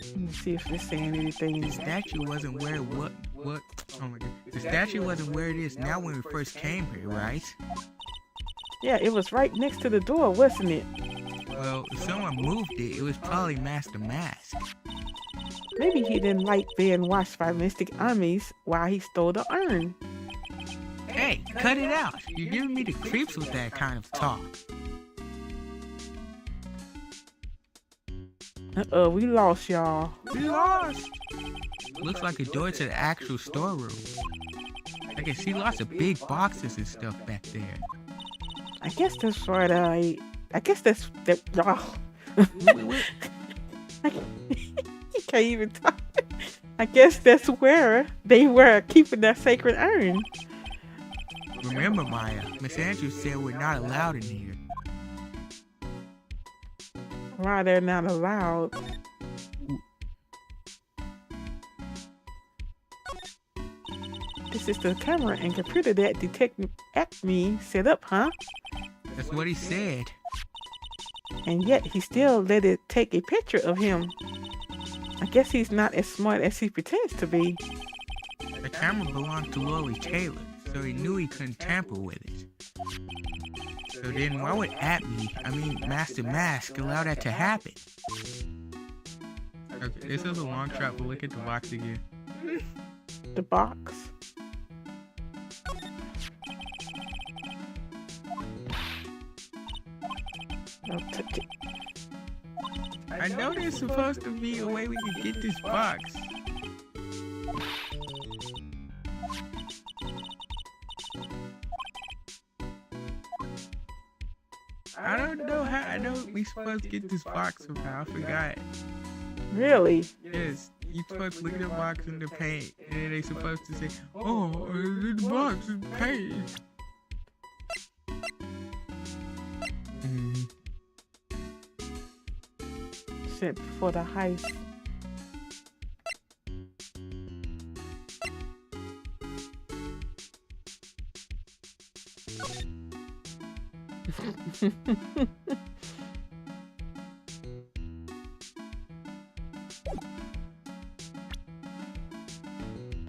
Let me see if it's saying anything. The statue wasn't where what? Oh my god. The statue wasn't where it is now when we first came here, right? Yeah, it was right next to the door, wasn't it? Well, if someone moved it, it was probably Master Mask. Maybe he didn't like being watched by mystic armies while he stole the urn. Hey, cut it out. You're giving me the creeps with that kind of talk. Uh-oh, we lost y'all. We lost. Looks like a door to the actual storeroom. I can see lots of big boxes and stuff back there. I guess that's for the... I guess that's... Oh. I can't even talk. I guess that's where they were keeping that sacred urn. Remember, Maya, Miss Andrews said we're not allowed in here. Why they're not allowed? This is the camera and computer that Detective Acme set up, huh? That's what he said. And yet he still let it take a picture of him. I guess he's not as smart as he pretends to be. The camera belonged to Lori Taylor, so he knew he couldn't tamper with it. So then why would Master Mask allow that to happen? Okay, this is a long shot, but look at the box again. The box? Don't touch it. I know there's supposed to be a way we can get this box. I don't know how. I know we supposed to get this box somehow. I forgot. Really? Yes, you supposed to look at the box in the paint, and then they supposed to say, "Oh, the box is paint." Shit, before the heist.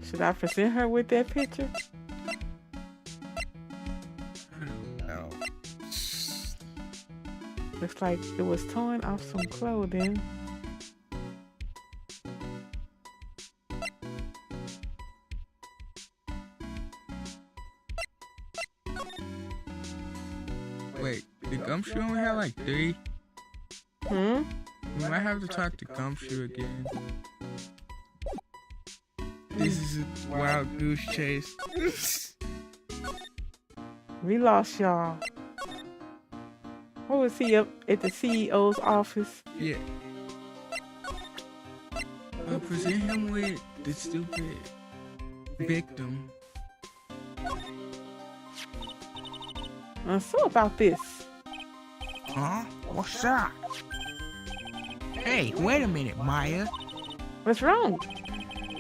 Should I present her with that picture? I don't know. Looks like it was torn off some clothing. have like 3. Hmm? We might have to talk to Gumshoe again. This is a wild goose chase. We lost y'all. What was he up at the CEO's office? Yeah. I'll present him with the stupid victim. So about this. Huh? What's that? Hey, wait a minute, Maya. What's wrong?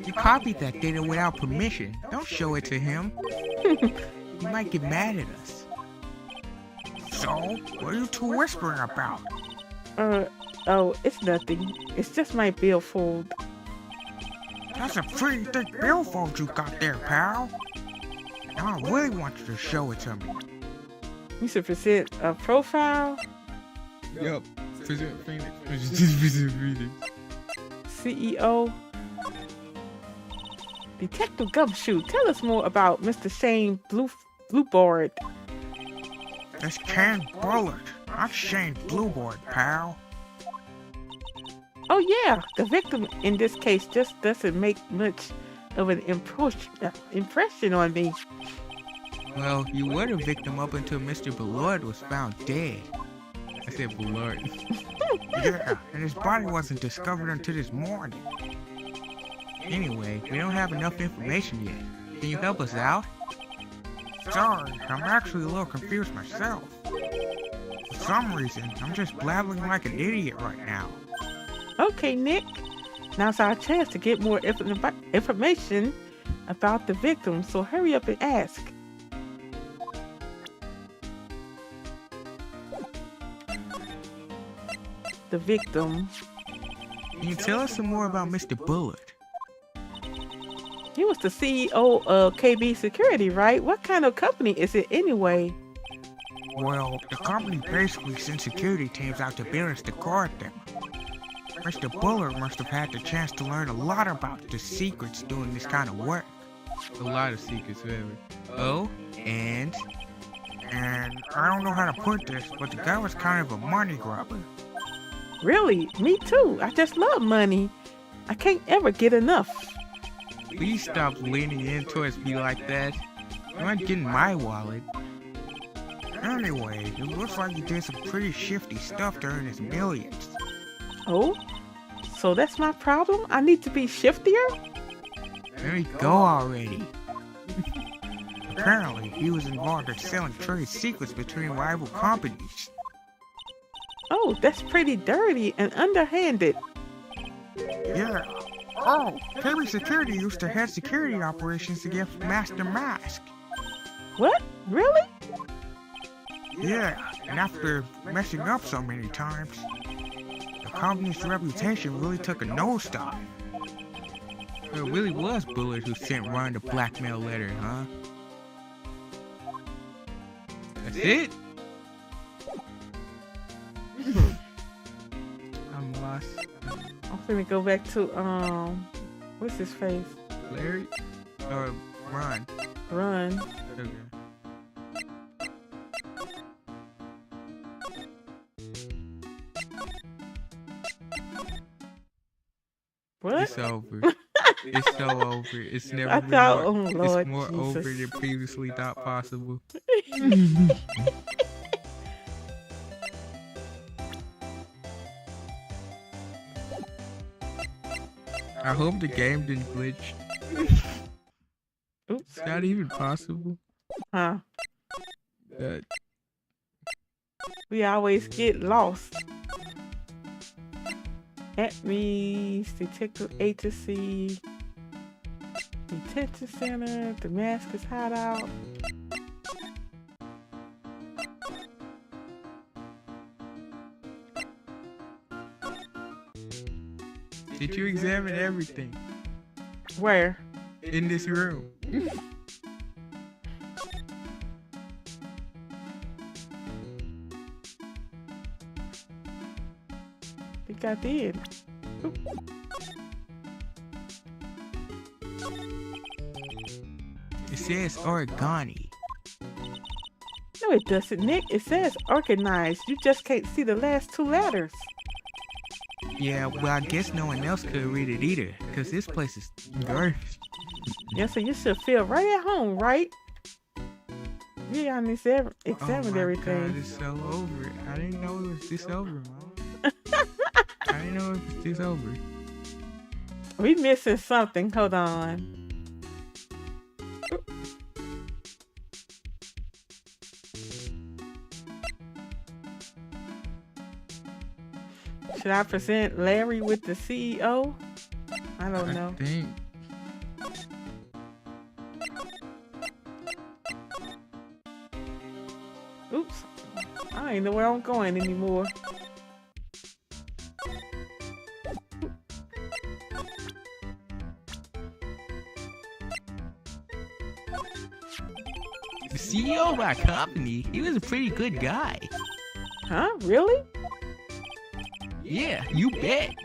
You copied that data without permission. Don't show it to him. He might get mad at us. So, what are you two whispering about? Oh, it's nothing. It's just my billfold. That's a pretty thick billfold you got there, pal. Now I really want you to show it to me. You should present a profile. Yup. Present Phoenix. Present Phoenix. CEO. Detective Gumshoe, tell us more about Mr. Shane Blueboard. That's Ken Bullard. Not Shane Blueboard, pal. Oh yeah, the victim in this case just doesn't make much of an impression on me. Well, you were the victim up until Mr. Bullard was found dead. I said Bullard. Yeah, and his body wasn't discovered until this morning. Anyway, we don't have enough information yet. Can you help us out? Sorry, I'm actually a little confused myself. For some reason, I'm just blabbering like an idiot right now. Okay, Nick. Now's our chance to get more information about the victim, so hurry up and ask. The victim. Can you tell us some more about Mr. Bullard? He was the CEO of KB Security, right? What kind of company is it anyway? Well, the company basically sends security teams out to buildings to guard them. Mr. Bullard must have had the chance to learn a lot about the secrets doing this kind of work. A lot of secrets, really. Oh, and I don't know how to put this, but the guy was kind of a money grubber. Really? Me too. I just love money. I can't ever get enough. Please stop leaning in towards me like that. You aren't getting my wallet. Anyway, it looks like he did some pretty shifty stuff to earn his millions. Oh? So that's my problem? I need to be shiftier? There you go already. Apparently, he was involved in selling trade secrets between rival companies. Oh, that's pretty dirty and underhanded. Yeah. Oh, KB Security used to head security operations against Master Mask. What? Really? Yeah, and after messing up so many times, the company's reputation really took a nosedive. It really was Bullard who sent Ron the blackmail letter, huh? That's it? I'm lost. I'm finna go back to, what's his face? Larry? Or Ron? Run. Okay. What? It's over. It's so over. It's never I been thought, more, oh Lord it's more Jesus. over than previously thought possible. I hope the game didn't glitch. Oops. It's not even possible. Huh? That We always get lost. Acme's Detective Agency, Detention Center, Damascus Hideout. did you examine everything Where? in this room? I think I did. Oop. It says origami. No, it doesn't, Nick. It says organized. You just can't see the last two letters. Yeah, well, I guess no one else could read it either, because this place is garbage. Yeah, so you should feel right at home, right? Yeah, and examined everything. God, it's so over. I didn't know it was this over, Mom. I didn't know it was this over. We missing something. Hold on. Should I present Larry with the CEO? I don't know. I think. Oops. I don't even know where I'm going anymore. The CEO of our company, he was a pretty good guy. Huh? Really? Yeah, you bet.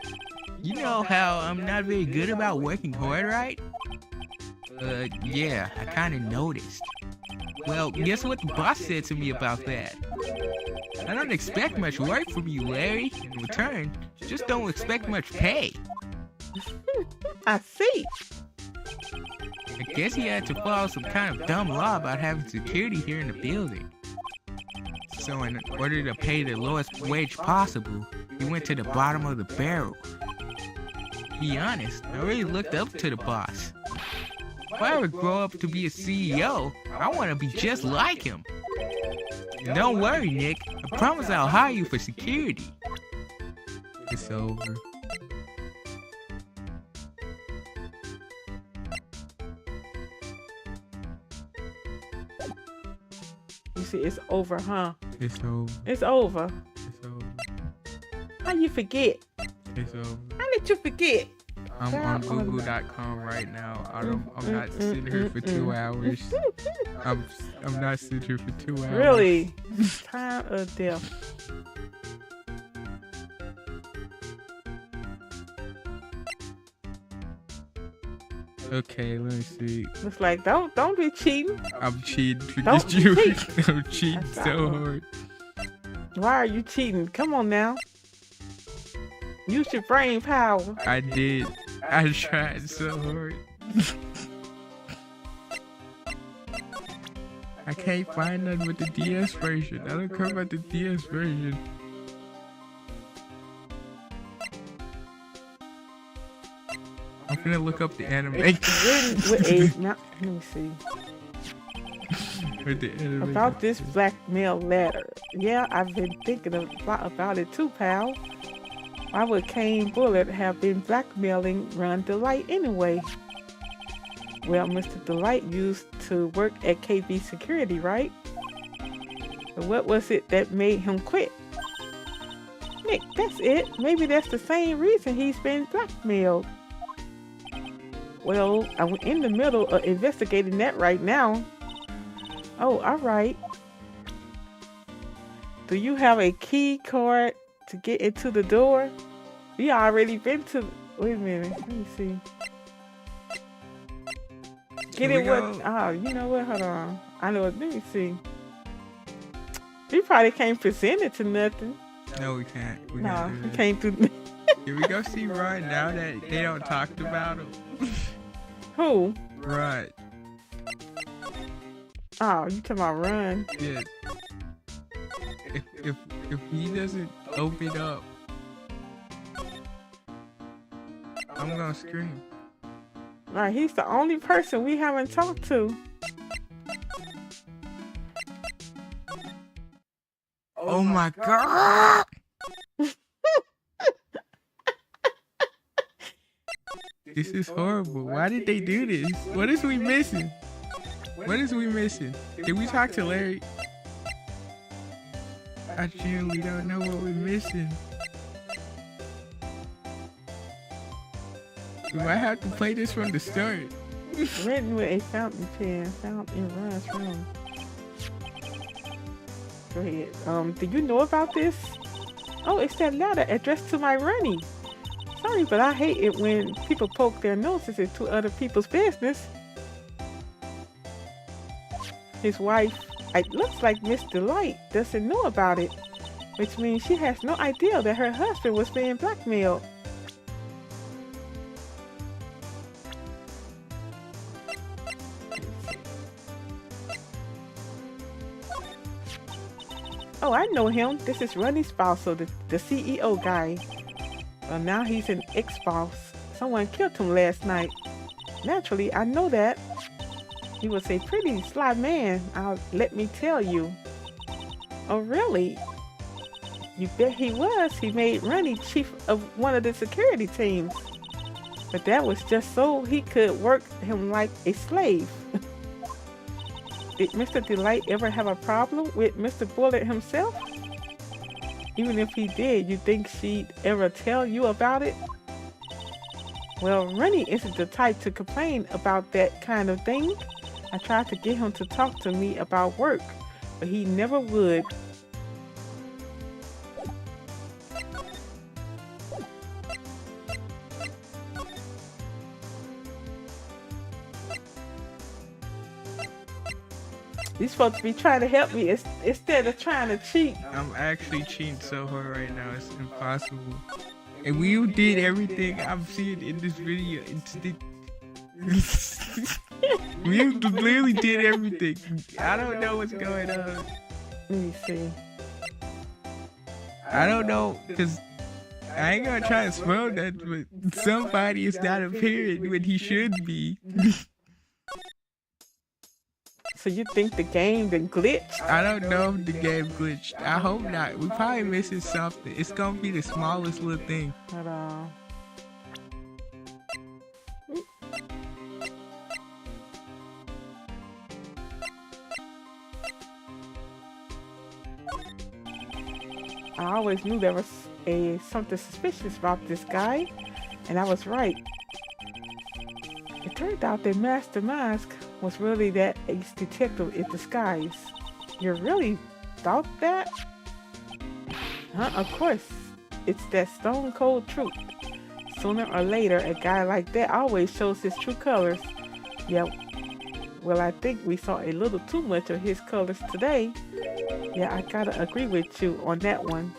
You know how I'm not very good about working hard, right? Yeah, I kinda noticed. Well, guess what the boss said to me about that? I don't expect much work from you, Larry. In return, just don't expect much pay. I see. I guess he had to follow some kind of dumb law about having security here in the building. So in order to pay the lowest wage possible, he went to the bottom of the barrel. To be honest, I really looked up to the boss. If I ever grow up to be a CEO, I want to be just like him. And don't worry, Nick. I promise I'll hire you for security. It's over. You see, it's over, huh? It's over. It's over. It's over. How you forget? It's over. How did you forget? I'm on Google.com right now. I'm not sitting here for 2 hours. I'm not sitting here for 2 hours. Really? Time of death. Okay, let me see. Looks like don't be cheating. I'm cheating for Don't this juice. cheat. I'm cheating That's so all. hard. Why are you cheating? Come on now. Use your brain power. I did. I tried so hard. I can't find none with the DS version. I don't care about the DS version. I'm gonna look up the anime. It's written with a now, let me see. With the anime. About this blackmail letter. Yeah, I've been thinking about it too, pal. Why would Kane Bullet have been blackmailing Ron Delight anyway? Well, Mr. Delight used to work at KB Security, right? But what was it that made him quit? Nick, that's it. Maybe that's the same reason he's been blackmailed. Well, I'm in the middle of investigating that right now. Oh, alright. Do you have a key card to get into the door? We already been to... Wait a minute. Let me see. Get Here it we what... go. Oh, you know what? Hold on. I know what... Let me see. We probably can't present it to nothing. No, we can't. We No, can't do we that. can't do... Can we go see Rod now that they don't talk about him? Who? Rod. Oh, you talking about Run? Yes. If he doesn't open up, I'm gonna scream. Right, he's the only person we haven't talked to. Oh my god! This is horrible. Why did they do this? What is we missing? What is we missing? Did we talk to Larry? I genuinely don't know what we're missing. We might have to play this from the start. Written with a fountain pen found in Ron's room. Go ahead. Do you know about this? Oh, it's that letter addressed to my Runny. Sorry, but I hate it when people poke their noses into other people's business. His wife, It looks like Miss Delight doesn't know about it, which means she has no idea that her husband was being blackmailed. Oh, I know him. This is Ronnie's spouse, so the CEO guy. Well, now he's an ex-spouse. Someone killed him last night. Naturally, I know that. He was a pretty sly man, let me tell you. Oh, really? You bet he was. He made Ronnie chief of one of the security teams. But that was just so he could work him like a slave. Did Mr. Delight ever have a problem with Mr. Bullet himself? Even if he did, you think she'd ever tell you about it? Well, Rennie isn't the type to complain about that kind of thing. I tried to get him to talk to me about work, but he never would. You're supposed to be trying to help me instead of trying to cheat. I'm actually cheating so hard right now, it's impossible. And we did everything I'm seeing in this video. We literally did everything. I don't know what's going on. Let me see. I don't know, because I ain't gonna try to spoil that, but somebody is not appearing when he should be. So you think the game been glitched? I don't know if the game glitched. I hope not. We probably missing something. It's gonna be the smallest little thing. Hold on. I always knew there was something suspicious about this guy, and I was right. It turned out that Master Mask was really that ace detective in disguise. You really thought that? Huh? Of course. It's that stone cold truth. Sooner or later, a guy like that always shows his true colors. Yeah. Well, I think we saw a little too much of his colors today. Yeah, I gotta agree with you on that one.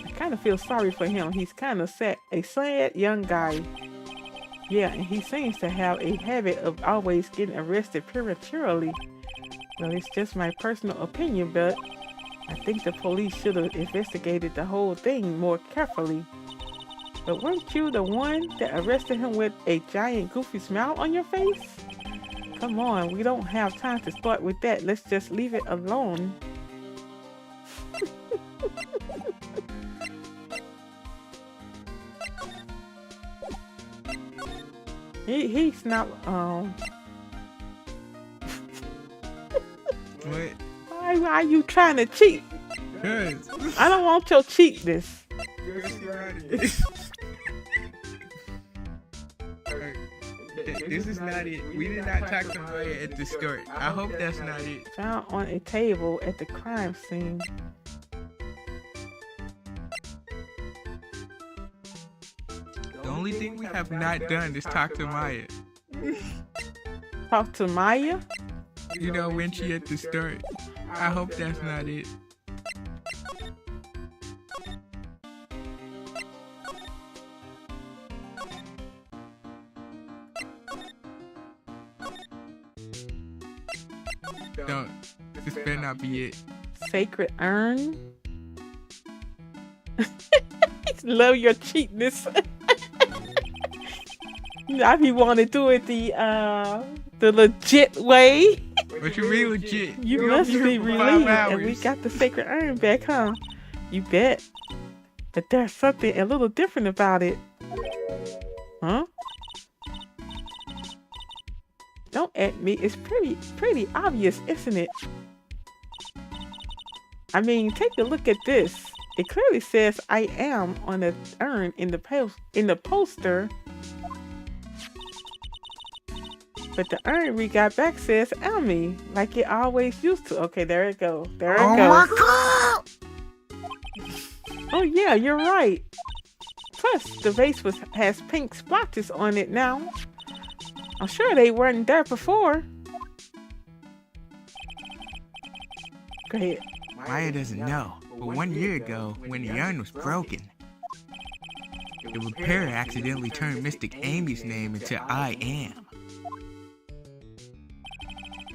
I kind of feel sorry for him. He's kind of sad, a sad young guy. Yeah, and he seems to have a habit of always getting arrested prematurely. Well, it's just my personal opinion, but I think the police should have investigated the whole thing more carefully. But weren't you the one that arrested him with a giant goofy smile on your face? Come on, we don't have time to start with that. Let's just leave it alone. He's not, What? Why are you trying to cheat? Cause I don't want your cheatness. This is not it. We did not talk to Maya at the start. I hope that's not it. Found on a table at the crime scene. The only thing we have not done is talk to Maya. Talk to Maya? You know, when she at the start. I hope that's not it. Don't. This better not be it. Sacred urn? Love your cheapness. Now he want to do it the legit way. What you mean legit? You We must over be here for 5 relieved, and we hours. got the sacred urn back, huh? You bet. But there's something a little different about it. Huh? Don't at me. It's pretty obvious, isn't it? I mean, take a look at this. It clearly says "I am" on the urn in the poster. But the urn we got back says Amy, like it always used to. Okay, there it goes. There it Oh goes. my god! Oh yeah, you're right. Plus, the vase has pink splotches on it now. I'm sure they weren't there before. Go ahead. Maya doesn't know, but 1 year ago, when the urn was broken, the repairer accidentally turned Mystic Amy's name into I Am.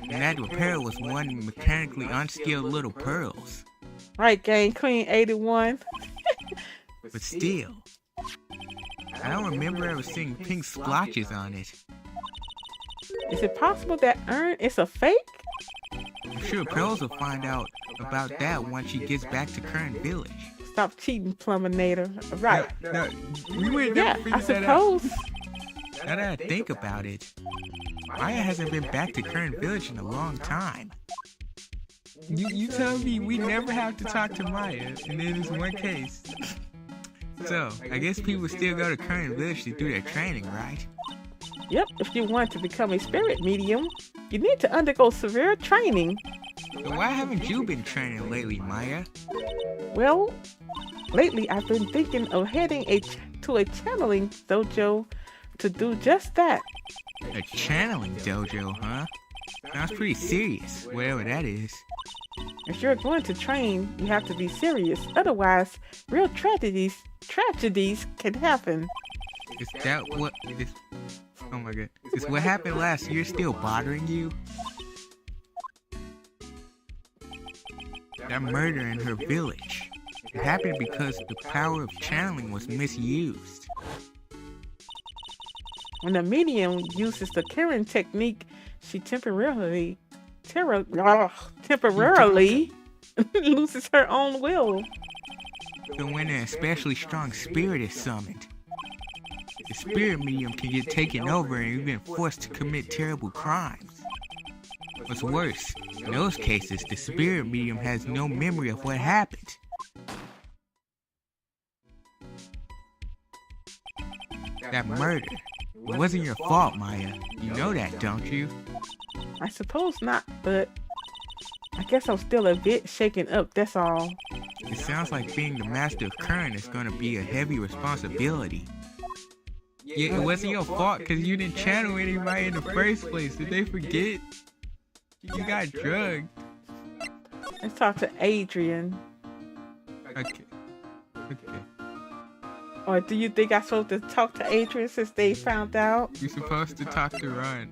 And that repairer was one mechanically unskilled little pearls. Right, Game Queen 81. But still, I don't remember ever seeing pink splotches on it. Is it possible that urn is a fake? I'm sure Pearls will find out about that once she gets back to Kern Village. Stop cheating, Pluminator. Right. No, we would Yeah, never I figure that out. suppose. Now that I think about it, Maya hasn't been back to Kern Village in a long time. You tell me we never have to talk to Maya, and then there's one case. So, I guess people still go to Kern Village to do their training, right? Yep, if you want to become a spirit medium, you need to undergo severe training. So why haven't you been training lately, Maya? Well, lately I've been thinking of heading to a channeling dojo to do just that. A channeling dojo, huh? Sounds pretty serious, whatever that is. If you're going to train, you have to be serious. Otherwise, real tragedies can happen. Is that what is... Oh my god. Is what happened last year still bothering you? That murder in her village. It happened because the power of channeling was misused. When a medium uses the Karen technique, she temporarily loses her own will. So when an especially strong spirit is summoned, the spirit medium can get taken over and even forced to commit terrible crimes. What's worse, in those cases, the spirit medium has no memory of what happened. That murder, it wasn't your fault, Maya. You know that, don't you? I suppose not, but I guess I'm still a bit shaken up, that's all. It sounds like being the master of Kern is gonna be a heavy responsibility. Yeah, it wasn't your fault because you didn't channel anybody in the first place. Did they forget? You got drugged. Let's talk to Adrian. Okay. Or do you think I'm supposed to talk to Adrian since they found out? You're supposed to talk to Ron.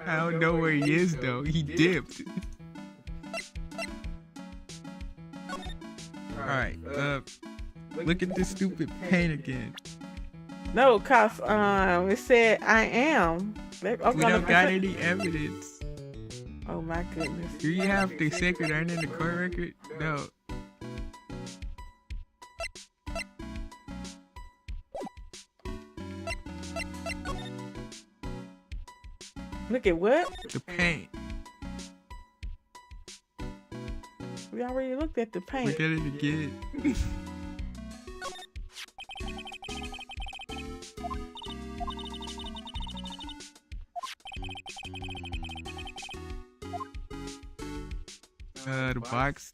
I don't know where he is though. He dipped. Alright, look at this stupid paint again. No, cause it said I am. We don't got any evidence. Oh my goodness. Do you have the sacred urn in the court record? No. Look at what? The paint. We already looked at the paint. Look at it again. The box.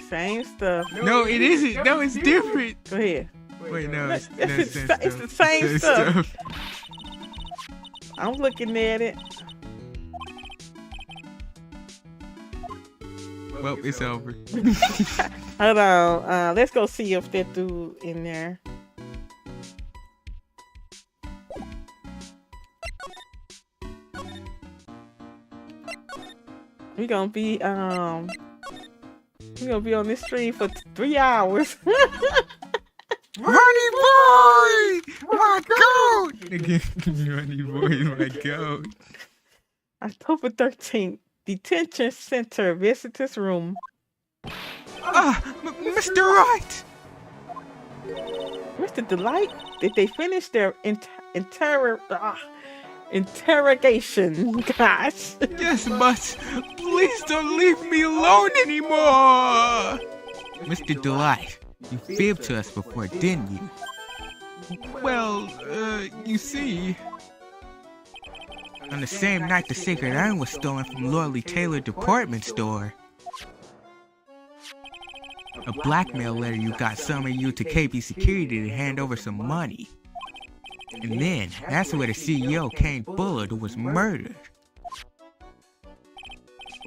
Same stuff. No, it isn't. No, it's different. Go ahead. Wait, no, it's the same stuff. I'm looking at it. Well, it's over. Hold on. Let's go see if that dude in there. We're gonna be on this stream for 3 hours. Ronnie boy, my goat! Ronnie boy, my goat. October 13th, detention center visitors room. Mr. Wright! Mr. Delight, did they finish their interrogation? Gosh. Yes, but please don't leave me alone anymore! Mr. Delight, you fibbed to us before, didn't you? Well, you see... On the same night the sacred urn was stolen from Lordly Taylor department store, A blackmail letter you got summoned you to KB Security to hand over some money. And then, that's where the CEO, Kane Bullard, was murdered.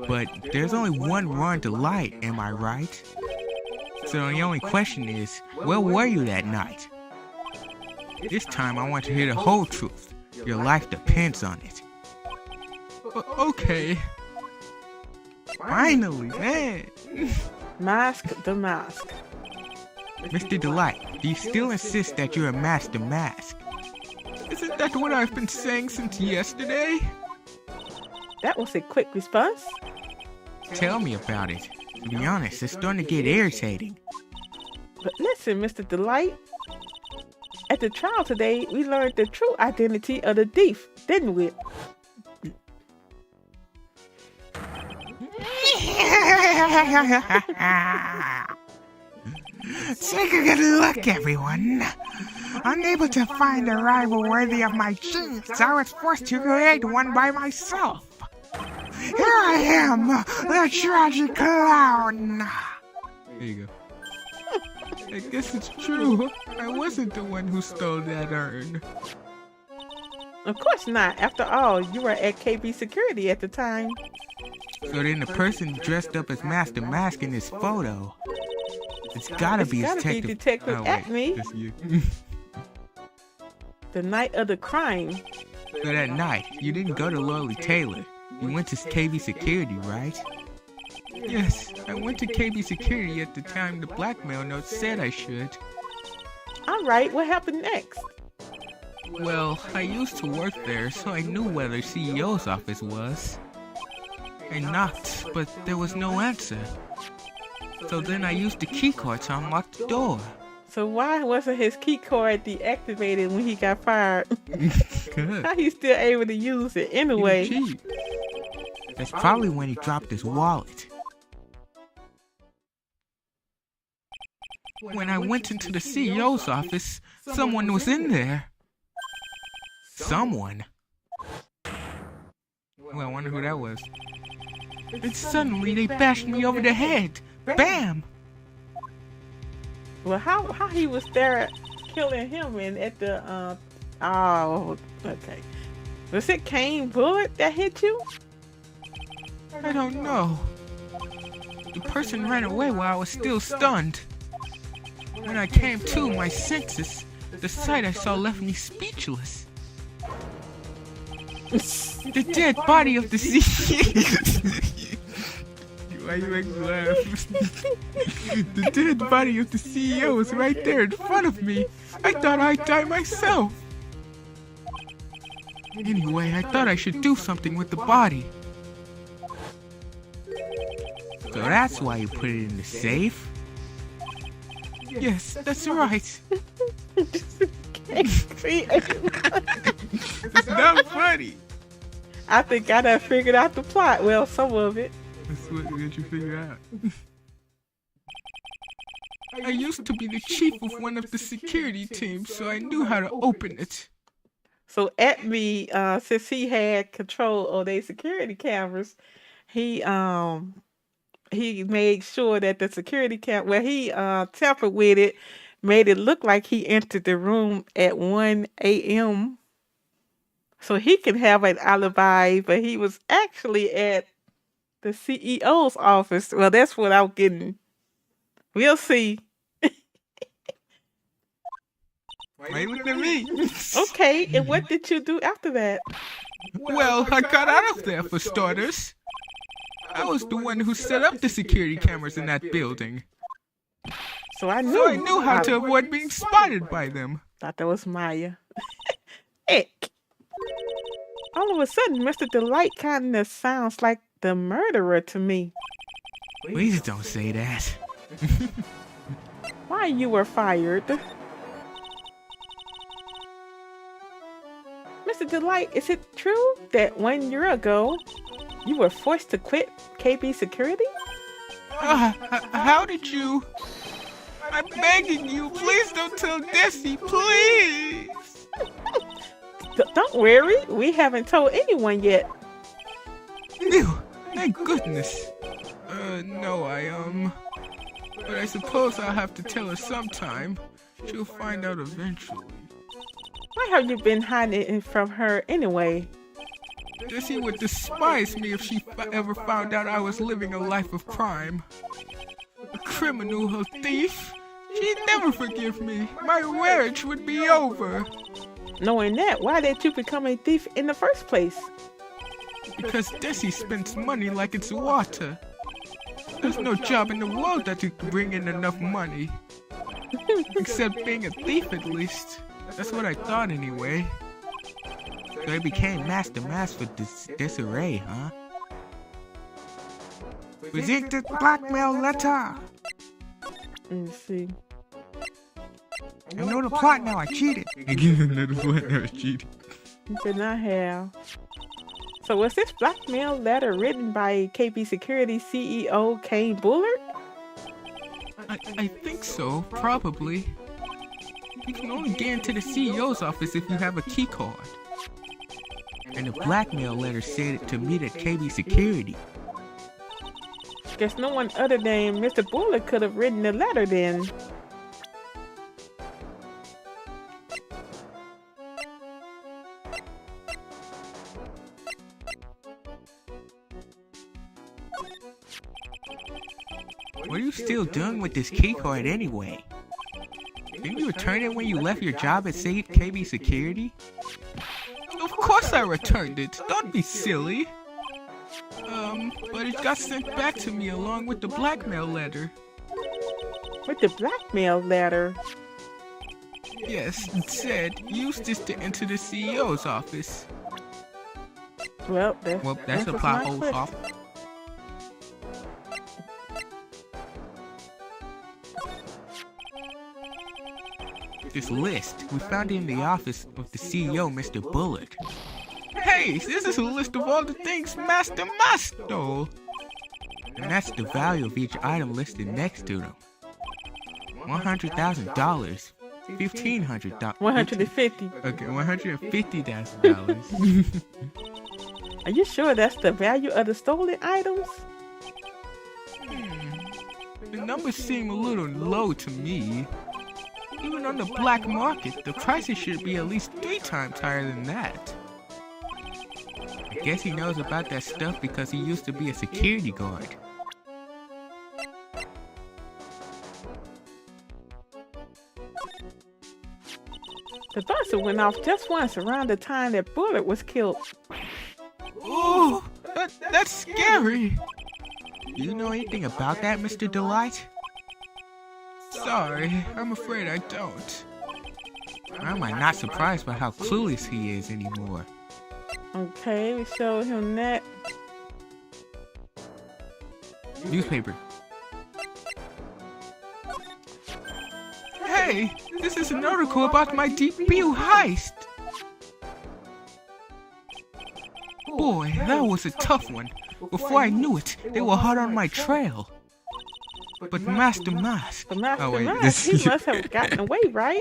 But there's only one run to light, am I right? So the only question is, where were you that night? This time I want to hear the whole truth. Your life depends on it. Okay. Finally, man. Mask the mask. Mr. Delight, do you still insist that you're a master mask? Isn't that what I've been saying since yesterday? That was a quick response. Tell me about it. To be honest, it's starting to get irritating. But listen, Mr. Delight. At the trial today, we learned the true identity of the thief, didn't we? Take a good look, everyone. Unable to find a rival worthy of my genius, I was forced to create one by myself. Here I am, the tragic clown. There you go. I guess it's true. I wasn't the one who stole that urn. Of course not. After all, you were at KB Security at the time. So then the person dressed up as Master Mask in this photo, it's gotta be Detective Acme. That's you. The night of the crime. So that night, you didn't go to Lolly Taylor. You went to KB Security, right? Yes, I went to KB Security at the time the blackmail note said I should. Alright, what happened next? Well, I used to work there, so I knew where the CEO's office was. I knocked, but there was no answer. So then I used the keycard to unlock the door. So why wasn't his key card deactivated when he got fired? Good. How he still able to use it anyway? Cheap. That's probably when he dropped his wallet. When I went into the CEO's office, someone was in there. Someone? Well, I wonder who that was. And suddenly they bashed me over the head. Bam! Well, how he was there killing him and at the oh, okay. Was it Kane Bullard that hit you? I don't know. The person ran away while I was still stunned. When I came to my senses, the sight I saw left me speechless. The dead body of the CEO. Why you make me laugh? The dead body of the CEO was right there in front of me. I thought I'd die myself. Anyway, I thought I should do something with the body. So that's why you put it in the safe? Yes, that's right. It's not funny. I think I done figured out the plot. Well, some of it. That's what you figure out. I used to be the chief of one of the security teams, so I knew how to open it. So Acme, since he had control of their security cameras, he made sure that the security he tampered with it, made it look like he entered the room at 1 a.m. so he can have an alibi, but he was actually at the CEO's office. Well, that's what I'm getting. We'll see. Why you looking at me? Okay, and what did you do after that? Well, I got out of there for starters. I was the one who set up the security cameras in that building. So I knew how to avoid being spotted by them. Thought that was Maya. Ick. All of a sudden, Mr. Delight kind of sounds like the murderer to me. Please don't say that. Why you were fired? Mr. Delight, is it true that 1 year ago you were forced to quit KB Security? How did you? I'm begging you, please don't tell Desi, please. Don't worry, we haven't told anyone yet. Ew, thank goodness. No, But I suppose I'll have to tell her sometime. She'll find out eventually. Why have you been hiding it from her anyway? Jessie would despise me if she ever found out I was living a life of crime. A criminal, a thief. She'd never forgive me. My marriage would be over. Knowing that, why did you become a thief in the first place? Because Jessie spends money like it's water. There's no job in the world that could bring in enough money. Except being a thief, at least. That's what I thought anyway. So I became Master Mask for disarray, huh? Present the blackmail letter! Let me see. I know the plot now, I cheated. I give him the plot now, I cheated. You did not have. So was this blackmail letter written by KB Security CEO Kane Bullard? I think so, probably. You can only get into the CEO's office if you have a key card. And the blackmail letter said to meet at KB Security. Guess no one other than Mr. Bullard could have written the letter then. What are you still doing with this key card anyway? Didn't you return it when you left your job at KB Security? Of course I returned it. Don't be silly. But it got sent back to me along with the blackmail letter. With the blackmail letter? Yes, it said, use this to enter the CEO's office. Well, that's a plot hole off. This list, we found it in the office of the CEO, Mr. Bullard. Hey, this is a list of all the things Master Mask stole. And that's the value of each item listed next to them. $100,000, $1,500. 150. Okay, $150,000. Are you sure that's the value of the stolen items? The numbers seem a little low to me. Even on the black market, the prices should be at least 3 times higher than that. I guess he knows about that stuff because he used to be a security guard. The buzzer went off just once around the time that Bullard was killed. Ooh, that's scary. Do you know anything about that, Mr. Delight? Sorry, I'm afraid I don't. Why am I not surprised by how clueless he is anymore? Okay, we showed him that. Newspaper. Hey, this is an article about my debut heist. Boy, that was a tough one. Before I knew it, they were hot on my trail. But Master Mask... But Master Mask, he must have gotten away, right?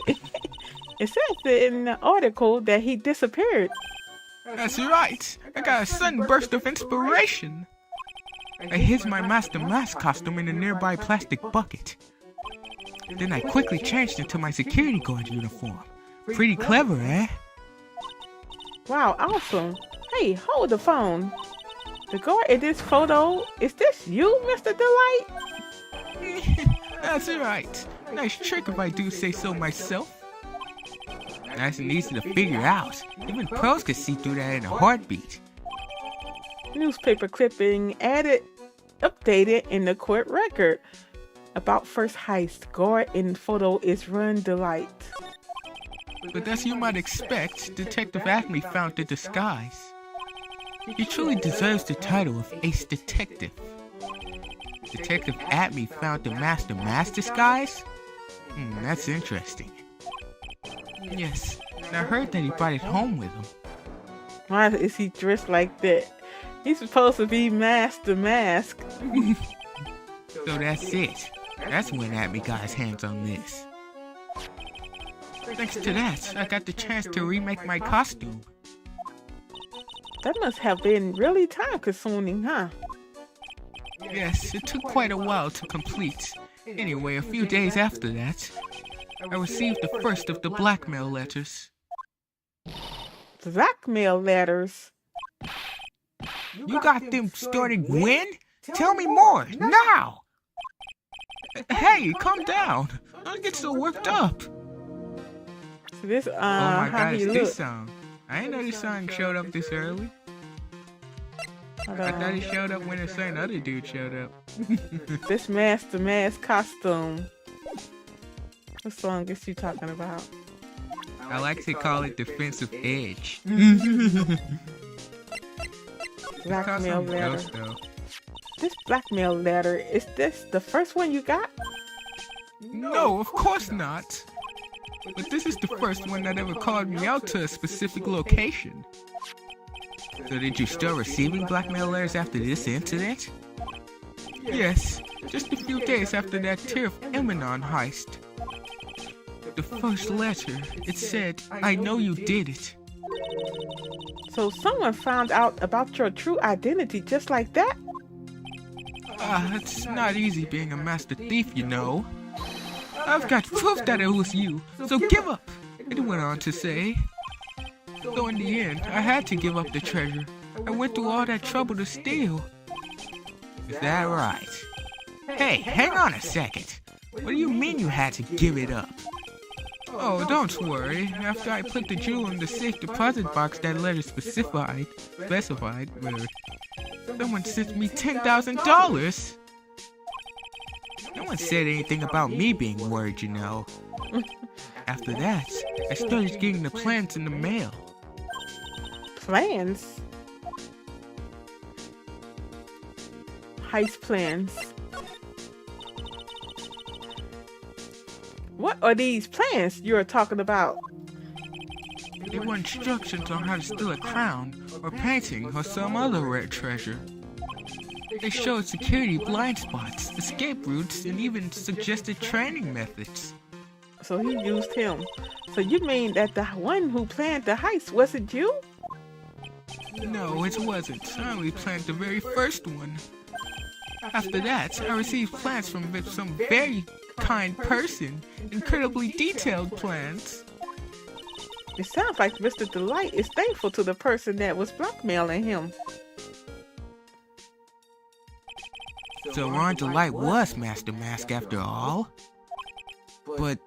It says in the article that he disappeared. That's right. I got a sudden burst of inspiration. I hid my Master Mask costume in a nearby plastic bucket. Then I quickly changed into my security guard uniform. Pretty clever, eh? Wow, awesome. Hey, hold the phone. The guard in this photo, is this you, Mr. Delight? That's right. Nice trick if I do say so myself. Nice and easy to figure out. Even pros could see through that in a heartbeat. Newspaper clipping updated in the court record. About first heist, guard in photo is Run Delight. But as you might expect, Detective Acme found the disguise. He truly deserves the title of Ace Detective. Detective Acme found the Master Mask disguise? That's interesting. Yes, and I heard that he brought it home with him. Why is he dressed like that? He's supposed to be Master Mask. So that's it. That's when Acme got his hands on this. Thanks to that, I got the chance to remake my costume. That must have been really time consuming, huh? Yes, it took quite a while to complete. Anyway, a few days after that, I received the first of the blackmail letters. Blackmail letters. You got them started when? Tell me more, now! Hey, calm down. Don't get so worked up. So this, Oh my how god, he it's look. this song. I didn't know this song showed up this early. Hold I thought on. it showed up when a certain other dude showed up. This master mask costume. What song is you talking about? I like to call it Defensive Edge. Blackmail letter. Else, though. This blackmail letter, is this the first one you got? No, of course not. But this is the first one that ever called me out to a specific location. So did you start receiving blackmail letters after this incident? Yes, just a few days after that Tear of Eminon heist. The first letter, it said, I know you did it. So someone found out about your true identity just like that? It's not easy being a master thief, you know. I've got proof that it was you, so give up, it went on to say. So in the end, I had to give up the treasure. I went through all that trouble to steal. Is that right? Hey, hang on a second. What do you mean you had to give it up? Oh, don't worry. After I put the jewel in the safe deposit box that letter specified, whatever, someone sent me $10,000. No one said anything about me being worried, you know. After that, I started getting the plans in the mail. Plans? Heist plans. What are these plans you're talking about? They were instructions on how to steal a crown, or painting, or some other rare treasure. They showed security blind spots, escape routes, and even suggested training methods. So he used him. So you mean that the one who planned the heist wasn't you? No, it wasn't. I only planned the very first one. After that, I received plans from some very kind person, incredibly detailed plans. It sounds like Mr. Delight is thankful to the person that was blackmailing him. So Ron Delight was Master Mask after all? But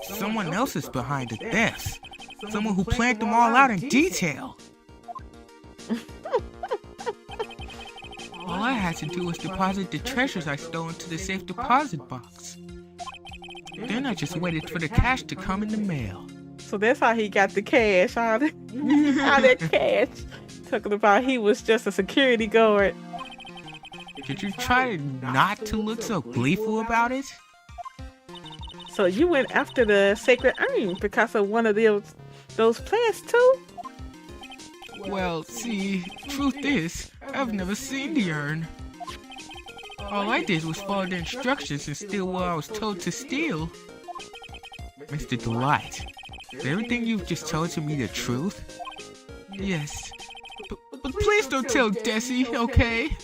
someone else is behind the deaths. Someone who planned them all out in detail. All I had to do was deposit the treasures I stole into the safe deposit box. Then I just waited for the cash to come in the mail. So that's how he got the cash, all that cash. Talking about he was just a security guard. Did you try not to look so gleeful about it? So you went after the sacred urn because of one of those plans too? Well, see, truth is, I've never seen the urn. All I did was follow the instructions and steal what I was told to steal. Mr. Delight, is everything you've just told to me the truth? Yes. But please don't tell Desi, okay?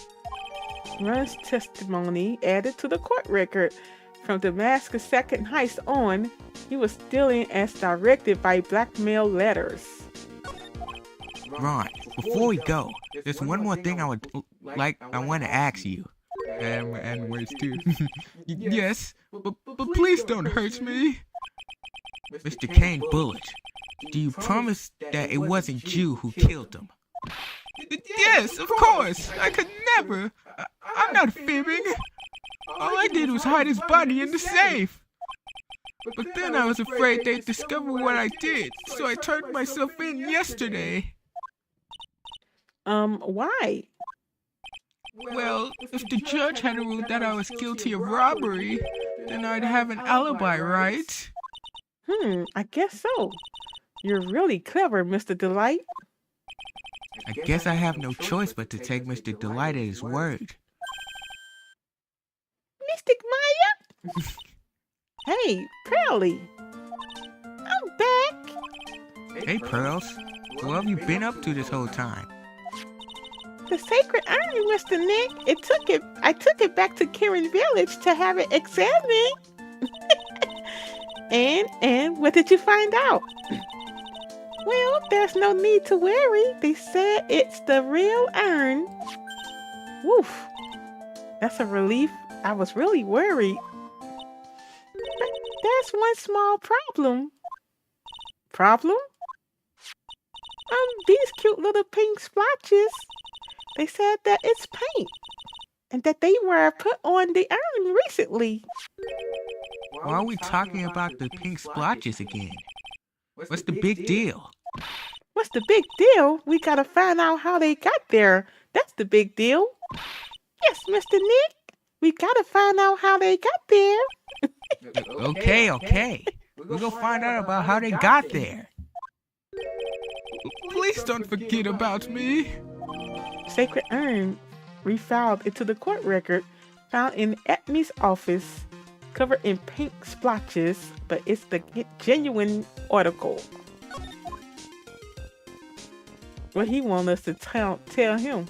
Run's testimony added to the court record. From Damascus' second heist on, he was stealing as directed by blackmail letters. Ron, before we go, there's one more thing I want to ask you. And words too. Yes, but please don't hurt me. Mr. Kane Bullet, do you promise that it wasn't you who killed him? Yes, of course. I could never. I'm not fibbing. All I did was hide his body in the safe. But then I was afraid they'd discover what I did, so I turned myself in yesterday. Why? Well, if the judge had ruled that I was guilty of robbery, then I'd have an alibi, right? I guess so. You're really clever, Mr. Delight. I guess I have no choice but to take Mr. Delight at his word. Mystic Maya? Hey, Pearly. I'm back. Hey, Pearls. What have you been up to this whole time? The sacred urn, Mr. Nick. It took it I took it back to Kieran Village to have it examined. And what did you find out? Well, there's no need to worry. They said it's the real urn. Woof. That's a relief. I was really worried. But there's one small problem. Problem? These cute little pink splotches. They said that it's paint. And that they were put on the urn recently. Why are we talking about the pink splotches again? What's the big deal? What's the big deal? We gotta find out how they got there. That's the big deal. Yes, Mr. Nick. We gotta find out how they got there. Okay. We're gonna find out about how they got there. Please don't forget about me. Sacred urn refiled into the court record found in Etmy's office, covered in pink splotches, but it's the genuine article. What he wants us to tell him.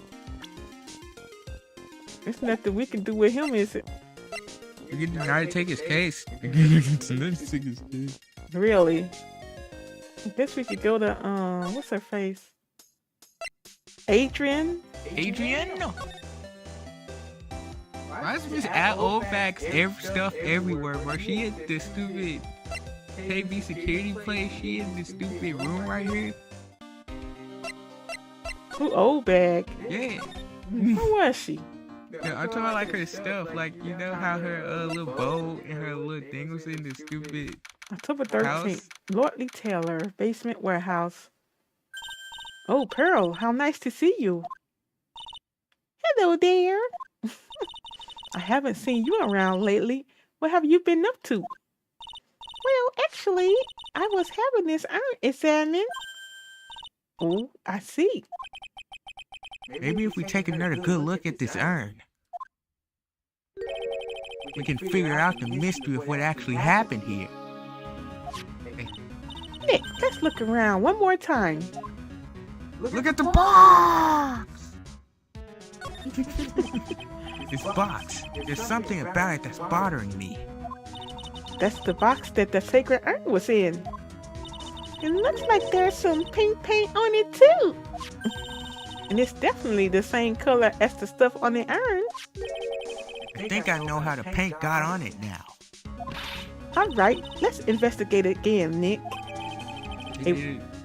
There's nothing we can do with him, is it? We can try to take his case. Really? I guess we could go to, what's her face? Adrian? No. Why is Miss Oldfax stuff everywhere, bro? She in the stupid KB security place. She in the stupid room right here. Who, old bag? Yeah. Who was she? Yeah, I'm talking about like her stuff. Like, you know how her little bow and her little thing was in the stupid October 13th. house? Lordly Taylor, basement warehouse. Oh, Pearl, how nice to see you. Hello there. I haven't seen you around lately. What have you been up to? Well, actually, I was having this urn examined. Oh, I see. Maybe if we take another good look at this urn, we can figure out the mystery of what actually happened here. Nick, let's look around one more time. Look at the box! This box, there's something about it that's bothering me. That's the box that the sacred urn was in. It looks like there's some pink paint on it too. And it's definitely the same color as the stuff on the urn. I think I know how the paint got on it now. Alright, let's investigate it again, Nick.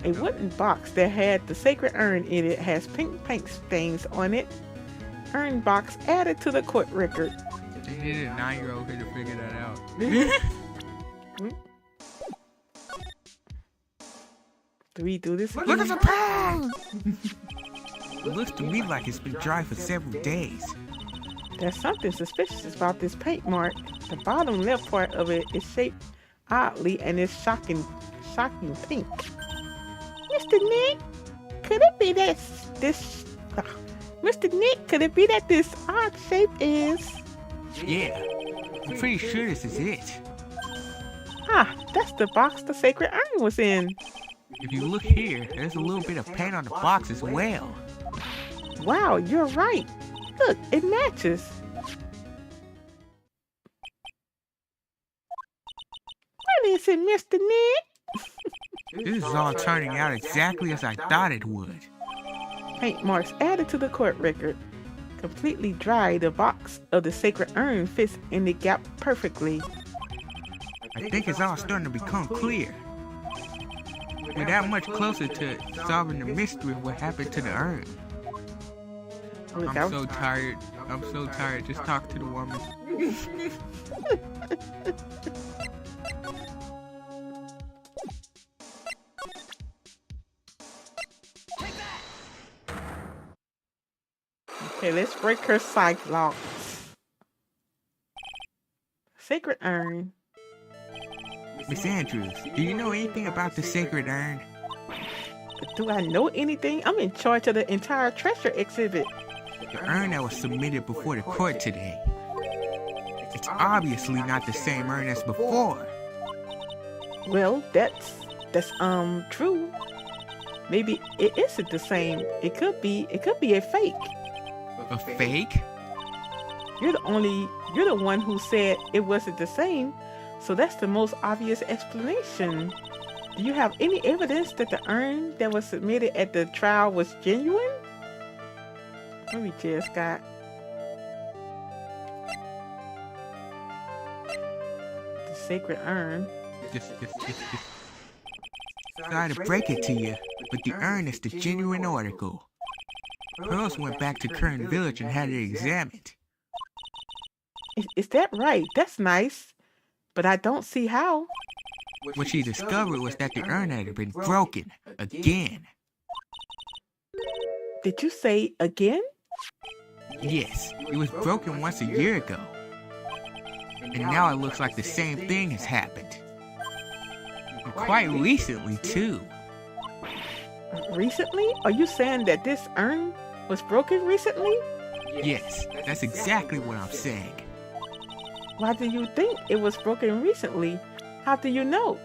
A wooden box that had the sacred urn in it has pink paint stains on it. Urn box added to the court record. They needed a 9-year-old kid to figure that out. Do we do this again? Look at the paint! It looks to me like it's been dry for several days. There's something suspicious about this paint mark. The bottom left part of it is shaped oddly and is shocking pink. Mr. Nick, could it be that Mr. Nick, could it be that this odd shape is? Yeah, I'm pretty sure this is it. Ah, that's the box the sacred urn was in. If you look here, there's a little bit of paint on the box as well. Wow, you're right. Look, it matches. What is it, Mr. Nick? This is all turning out exactly as I thought it would. Paint marks added to the court record. Completely dry, the box of the sacred urn fits in the gap perfectly. I think it's all starting to become clear. We're that much closer to solving the mystery of what happened to the urn. I'm so tired. Just talk to the woman. Okay, let's break her cyclops. Sacred urn. Miss Andrews, do you know anything about the sacred urn? Do I know anything? I'm in charge of the entire treasure exhibit. The urn that was submitted before the court today. It's obviously not the same urn as before. Well, that's true. Maybe it isn't the same. It could be a fake. A fake? You're the one who said it wasn't the same, so that's the most obvious explanation. Do you have any evidence that the urn that was submitted at the trial was genuine? Let me just got. The sacred urn. Just sorry to break it to you, but the urn is the genuine article. Pearls went back to Kern Village and had it examined. Is that right? That's nice. But I don't see how. What she discovered was that the urn had been broken again. Did you say again? Yes, it was broken once a year ago. And now it looks like the same thing has happened. And quite recently, too. Recently? Are you saying that this urn was broken recently? Yes, that's exactly what I'm saying. Why do you think it was broken recently? How do you know?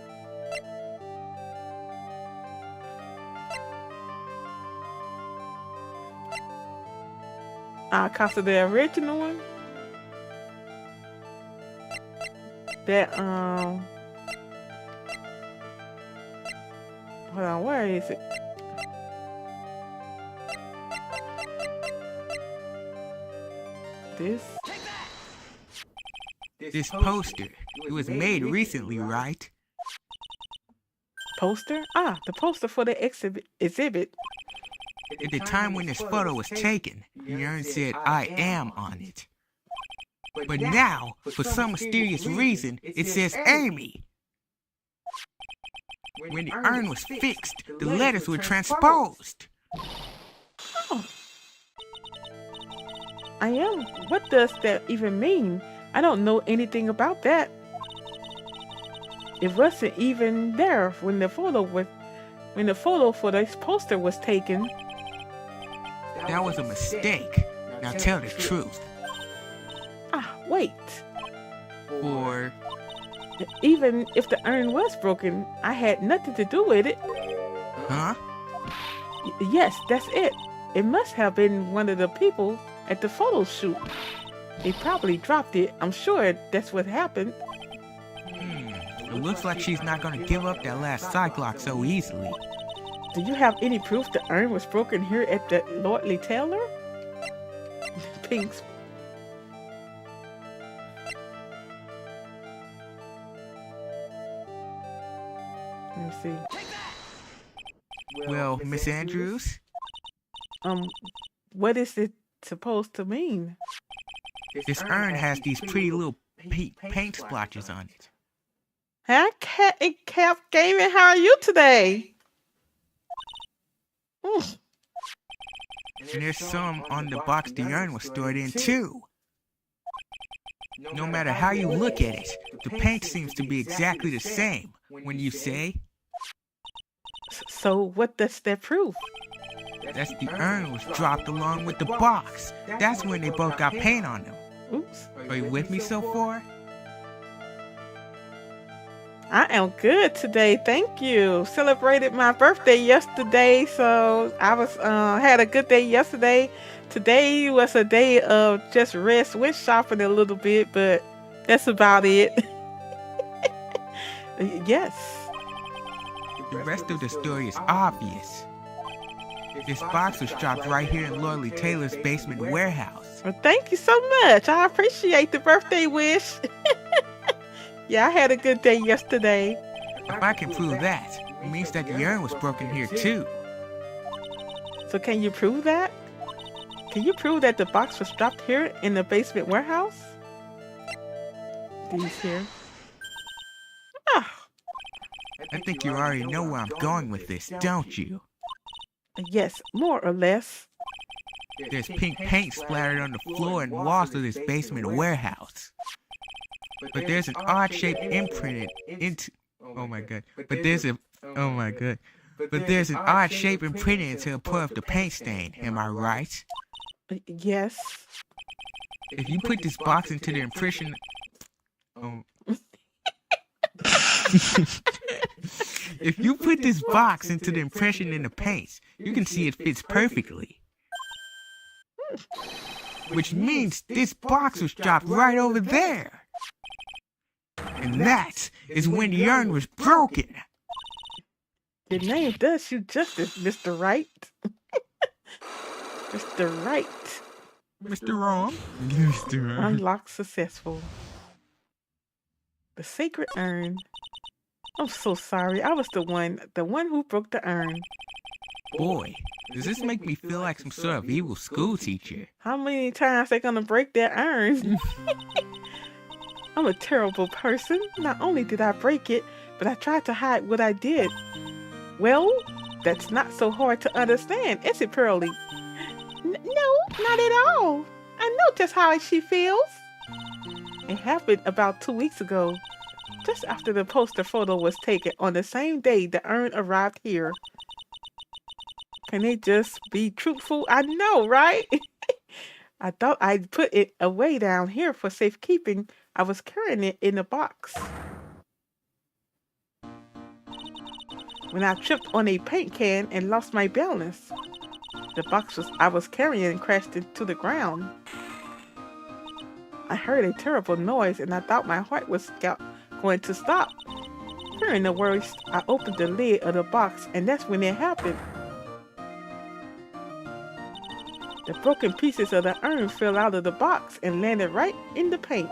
Cause of the original one? That, hold on, where is it? This poster, it was made recently, right? Poster? The poster for the exhibit. At the time when this photo was taken, the urn said I am on it. But now, for some mysterious reason, it says Amy. When the urn was fixed, the letters were transposed. Oh. I am. What does that even mean? I don't know anything about that. It wasn't even there when the photo for this poster was taken. That was a mistake. Now tell the truth. Wait. Or even if the urn was broken, I had nothing to do with it. Huh? Yes, that's it. It must have been one of the people at the photo shoot. They probably dropped it. I'm sure that's what happened. It looks like she's not gonna give up that last Cyclock so easily. Do you have any proof the urn was broken here at the Lordly Taylor? Pinks. Let me see. Well, Miss Andrews? What is it supposed to mean? This urn has these pretty little paint splotches on it. Hi, Cap Gaming. How are you today? And there's some on the box the urn was stored in, too. No matter how you look at it, the paint seems to be exactly the same, when you say. So what does that prove? That's the urn was dropped along with the box. That's when they both got paint on them. Oops. Are you with me so far? I am good today, thank you. Celebrated my birthday yesterday, so I was had a good day yesterday. Today was a day of just rest. Went shopping a little bit, but that's about it. Yes. The rest of the story is obvious. This box was dropped right here in Lordly Taylor's basement warehouse. Well, thank you so much. I appreciate the birthday wish. Yeah, I had a good day yesterday. If I can prove that, it means that the urn was broken here too. So can you prove that? Can you prove that the box was dropped here in the basement warehouse? These here. I think you already know where I'm going with this, don't you? Yes, more or less. There's pink paint splattered on the floor and walls of this basement warehouse. But there's an odd shape imprinted into. Oh my god. But there's an odd shape imprinted into a part of the paint stain. Am I right? Yes. If you put this box into the impression. If you put this box into the impression in the paint, you can see it fits perfectly. which means this box was dropped right over there. And that is when the urn was broken. Your name does you justice, Mr. Right. Mr. Right. Mr. Wrong. Mr. Wrong. Unlock successful. The sacred urn. I'm so sorry. I was the one who broke the urn. Boy, does this make me feel like some sort of evil school teacher? How many times they gonna break that urn? I'm a terrible person. Not only did I break it, but I tried to hide what I did. Well, that's not so hard to understand, is it, Pearly? No, not at all. I know just how she feels. It happened about 2 weeks ago, just after the poster photo was taken on the same day the urn arrived here. Can they just be truthful? I know, right? I thought I'd put it away down here for safekeeping. I was carrying it in a box. When I tripped on a paint can and lost my balance, the box I was carrying crashed into the ground. I heard a terrible noise and I thought my heart was going to stop. Fearing the worst, I opened the lid of the box and that's when it happened. The broken pieces of the urn fell out of the box and landed right in the paint.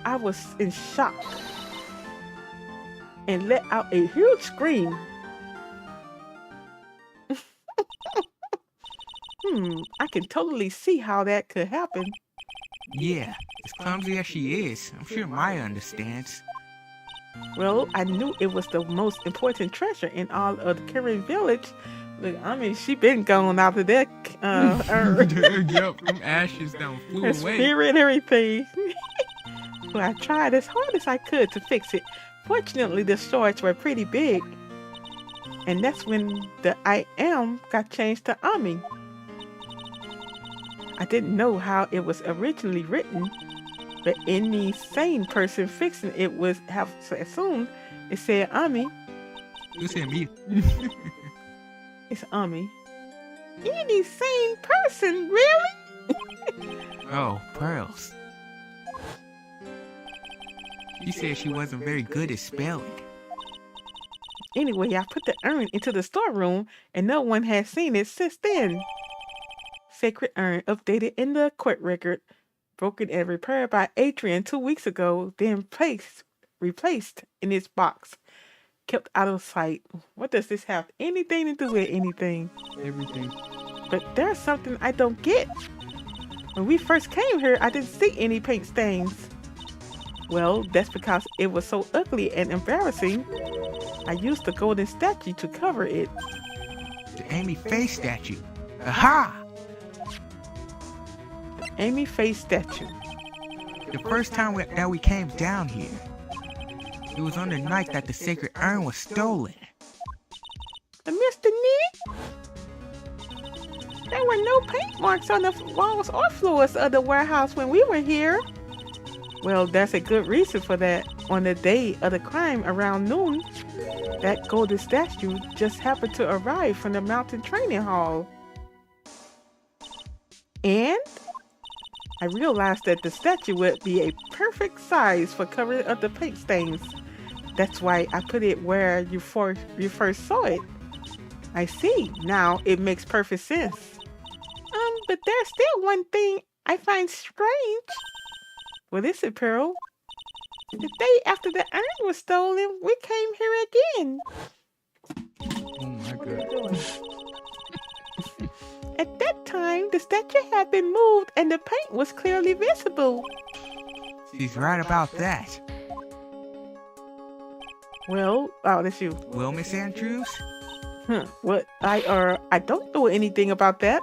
I was in shock and let out a huge scream. I can totally see how that could happen. Yeah, as clumsy as she is, I'm sure Maya understands. Well, I knew it was the most important treasure in all of the Karen village. Look, I mean, she been gone out of that urn. Yup, from ashes down flew Her away. spirit and everything. Well, I tried as hard as I could to fix it. Fortunately, the shards were pretty big. And that's when the I am got changed to Ami. I didn't know how it was originally written, but any sane person fixing it would have assumed it said Ami. You said me. It's Ami. Any sane person, really? Oh, Pearls. She said she wasn't very good at spelling. Anyway, I put the urn into the storeroom and no one has seen it since then. Sacred urn updated in the court record, broken and repaired by Adrian 2 weeks ago, then replaced in its box, kept out of sight. What does this have anything to do with anything? Everything. But there's something I don't get. When we first came here, I didn't see any paint stains. Well, that's because it was so ugly and embarrassing. I used the golden statue to cover it. The Amy Face statue. Aha! Amy Face statue. The first time that we came down here, it was on the night that the sacred urn was stolen. Mr. Nick? There were no paint marks on the walls or floors of the warehouse when we were here. Well, that's a good reason for that. On the day of the crime around noon, that golden statue just happened to arrive from the mountain training hall. And I realized that the statue would be a perfect size for covering up the paint stains. That's why I put it where you first saw it. I see. Now it makes perfect sense. But there's still one thing I find strange. What is it, Pearl? The day after the urn was stolen, we came here again. Oh my god. At that time, the statue had been moved and the paint was clearly visible. She's right about that. Well, oh, that's you. Well, Miss Andrews? What? I don't know anything about that.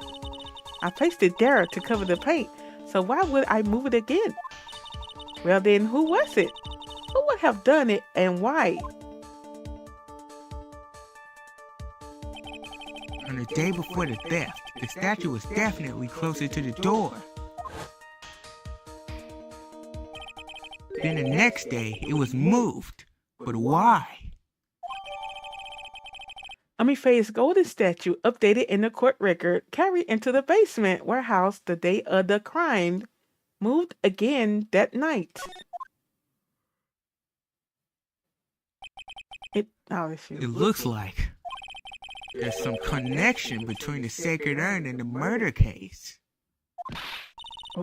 I placed it there to cover the paint, so why would I move it again? Well then, who was it? Who would have done it and why? On the day before the theft, the statue was definitely closer to the door. Then the next day, it was moved. But why? Face golden statue updated in the court record, carried into the basement warehouse the day of the crime, moved again that night. It looks like there's some connection between the sacred urn and the murder case.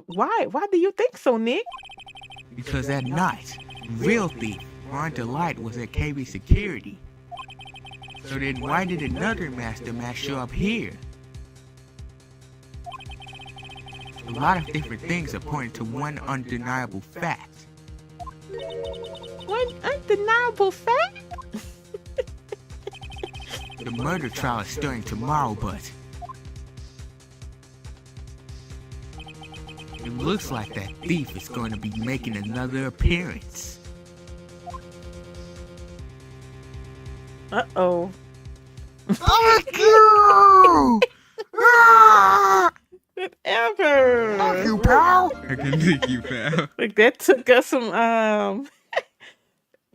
Why? Why do you think so, Nick? Because that night, the real thief, Ron Delight, was at KB Security. So then why did another master match show up here? A lot of different things are pointing to one undeniable fact. One undeniable fact? The murder trial is starting tomorrow, but it looks like that thief is going to be making another appearance. Uh-oh. Thank you! Whatever. Thank you, pal. I can thank you, pal. Like, that took us some,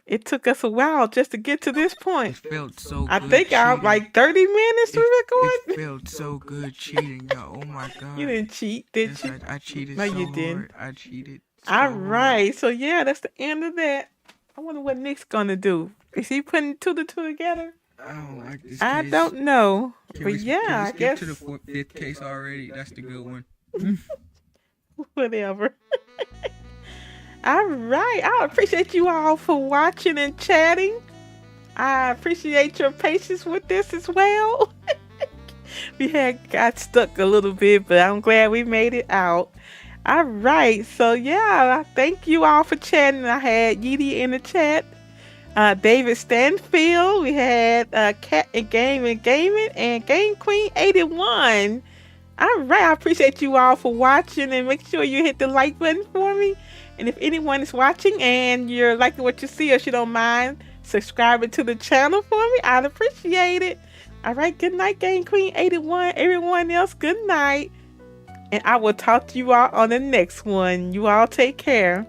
it took us a while just to get to this point. It felt so good. I think I'm like 30 minutes we recorded. It felt so good cheating, yo. Oh my god. You didn't cheat, did Yes, you? I cheated No, so you didn't. hard. I cheated so All hard. right. So, yeah, that's the end of that. I wonder what Nick's going to do. Is he putting two to two together? I don't like this I case. don't know. Can But we, yeah, can we I skip guess. to the fifth case already? That's the good one. Whatever. All right. I appreciate you all for watching and chatting. I appreciate your patience with this as well. We had got stuck a little bit, but I'm glad we made it out. All right. So, yeah, thank you all for chatting. I had Yeety in the chat. David Stanfield. We had Cat and Gaming and Game Queen 81. All right. I appreciate you all for watching, and make sure you hit the like button for me. And if anyone is watching and you're liking what you see, or you don't mind subscribing to the channel for me, I'd appreciate it. All right. Good night, Game Queen 81. Everyone else, good night. And I will talk to you all on the next one. You all take care.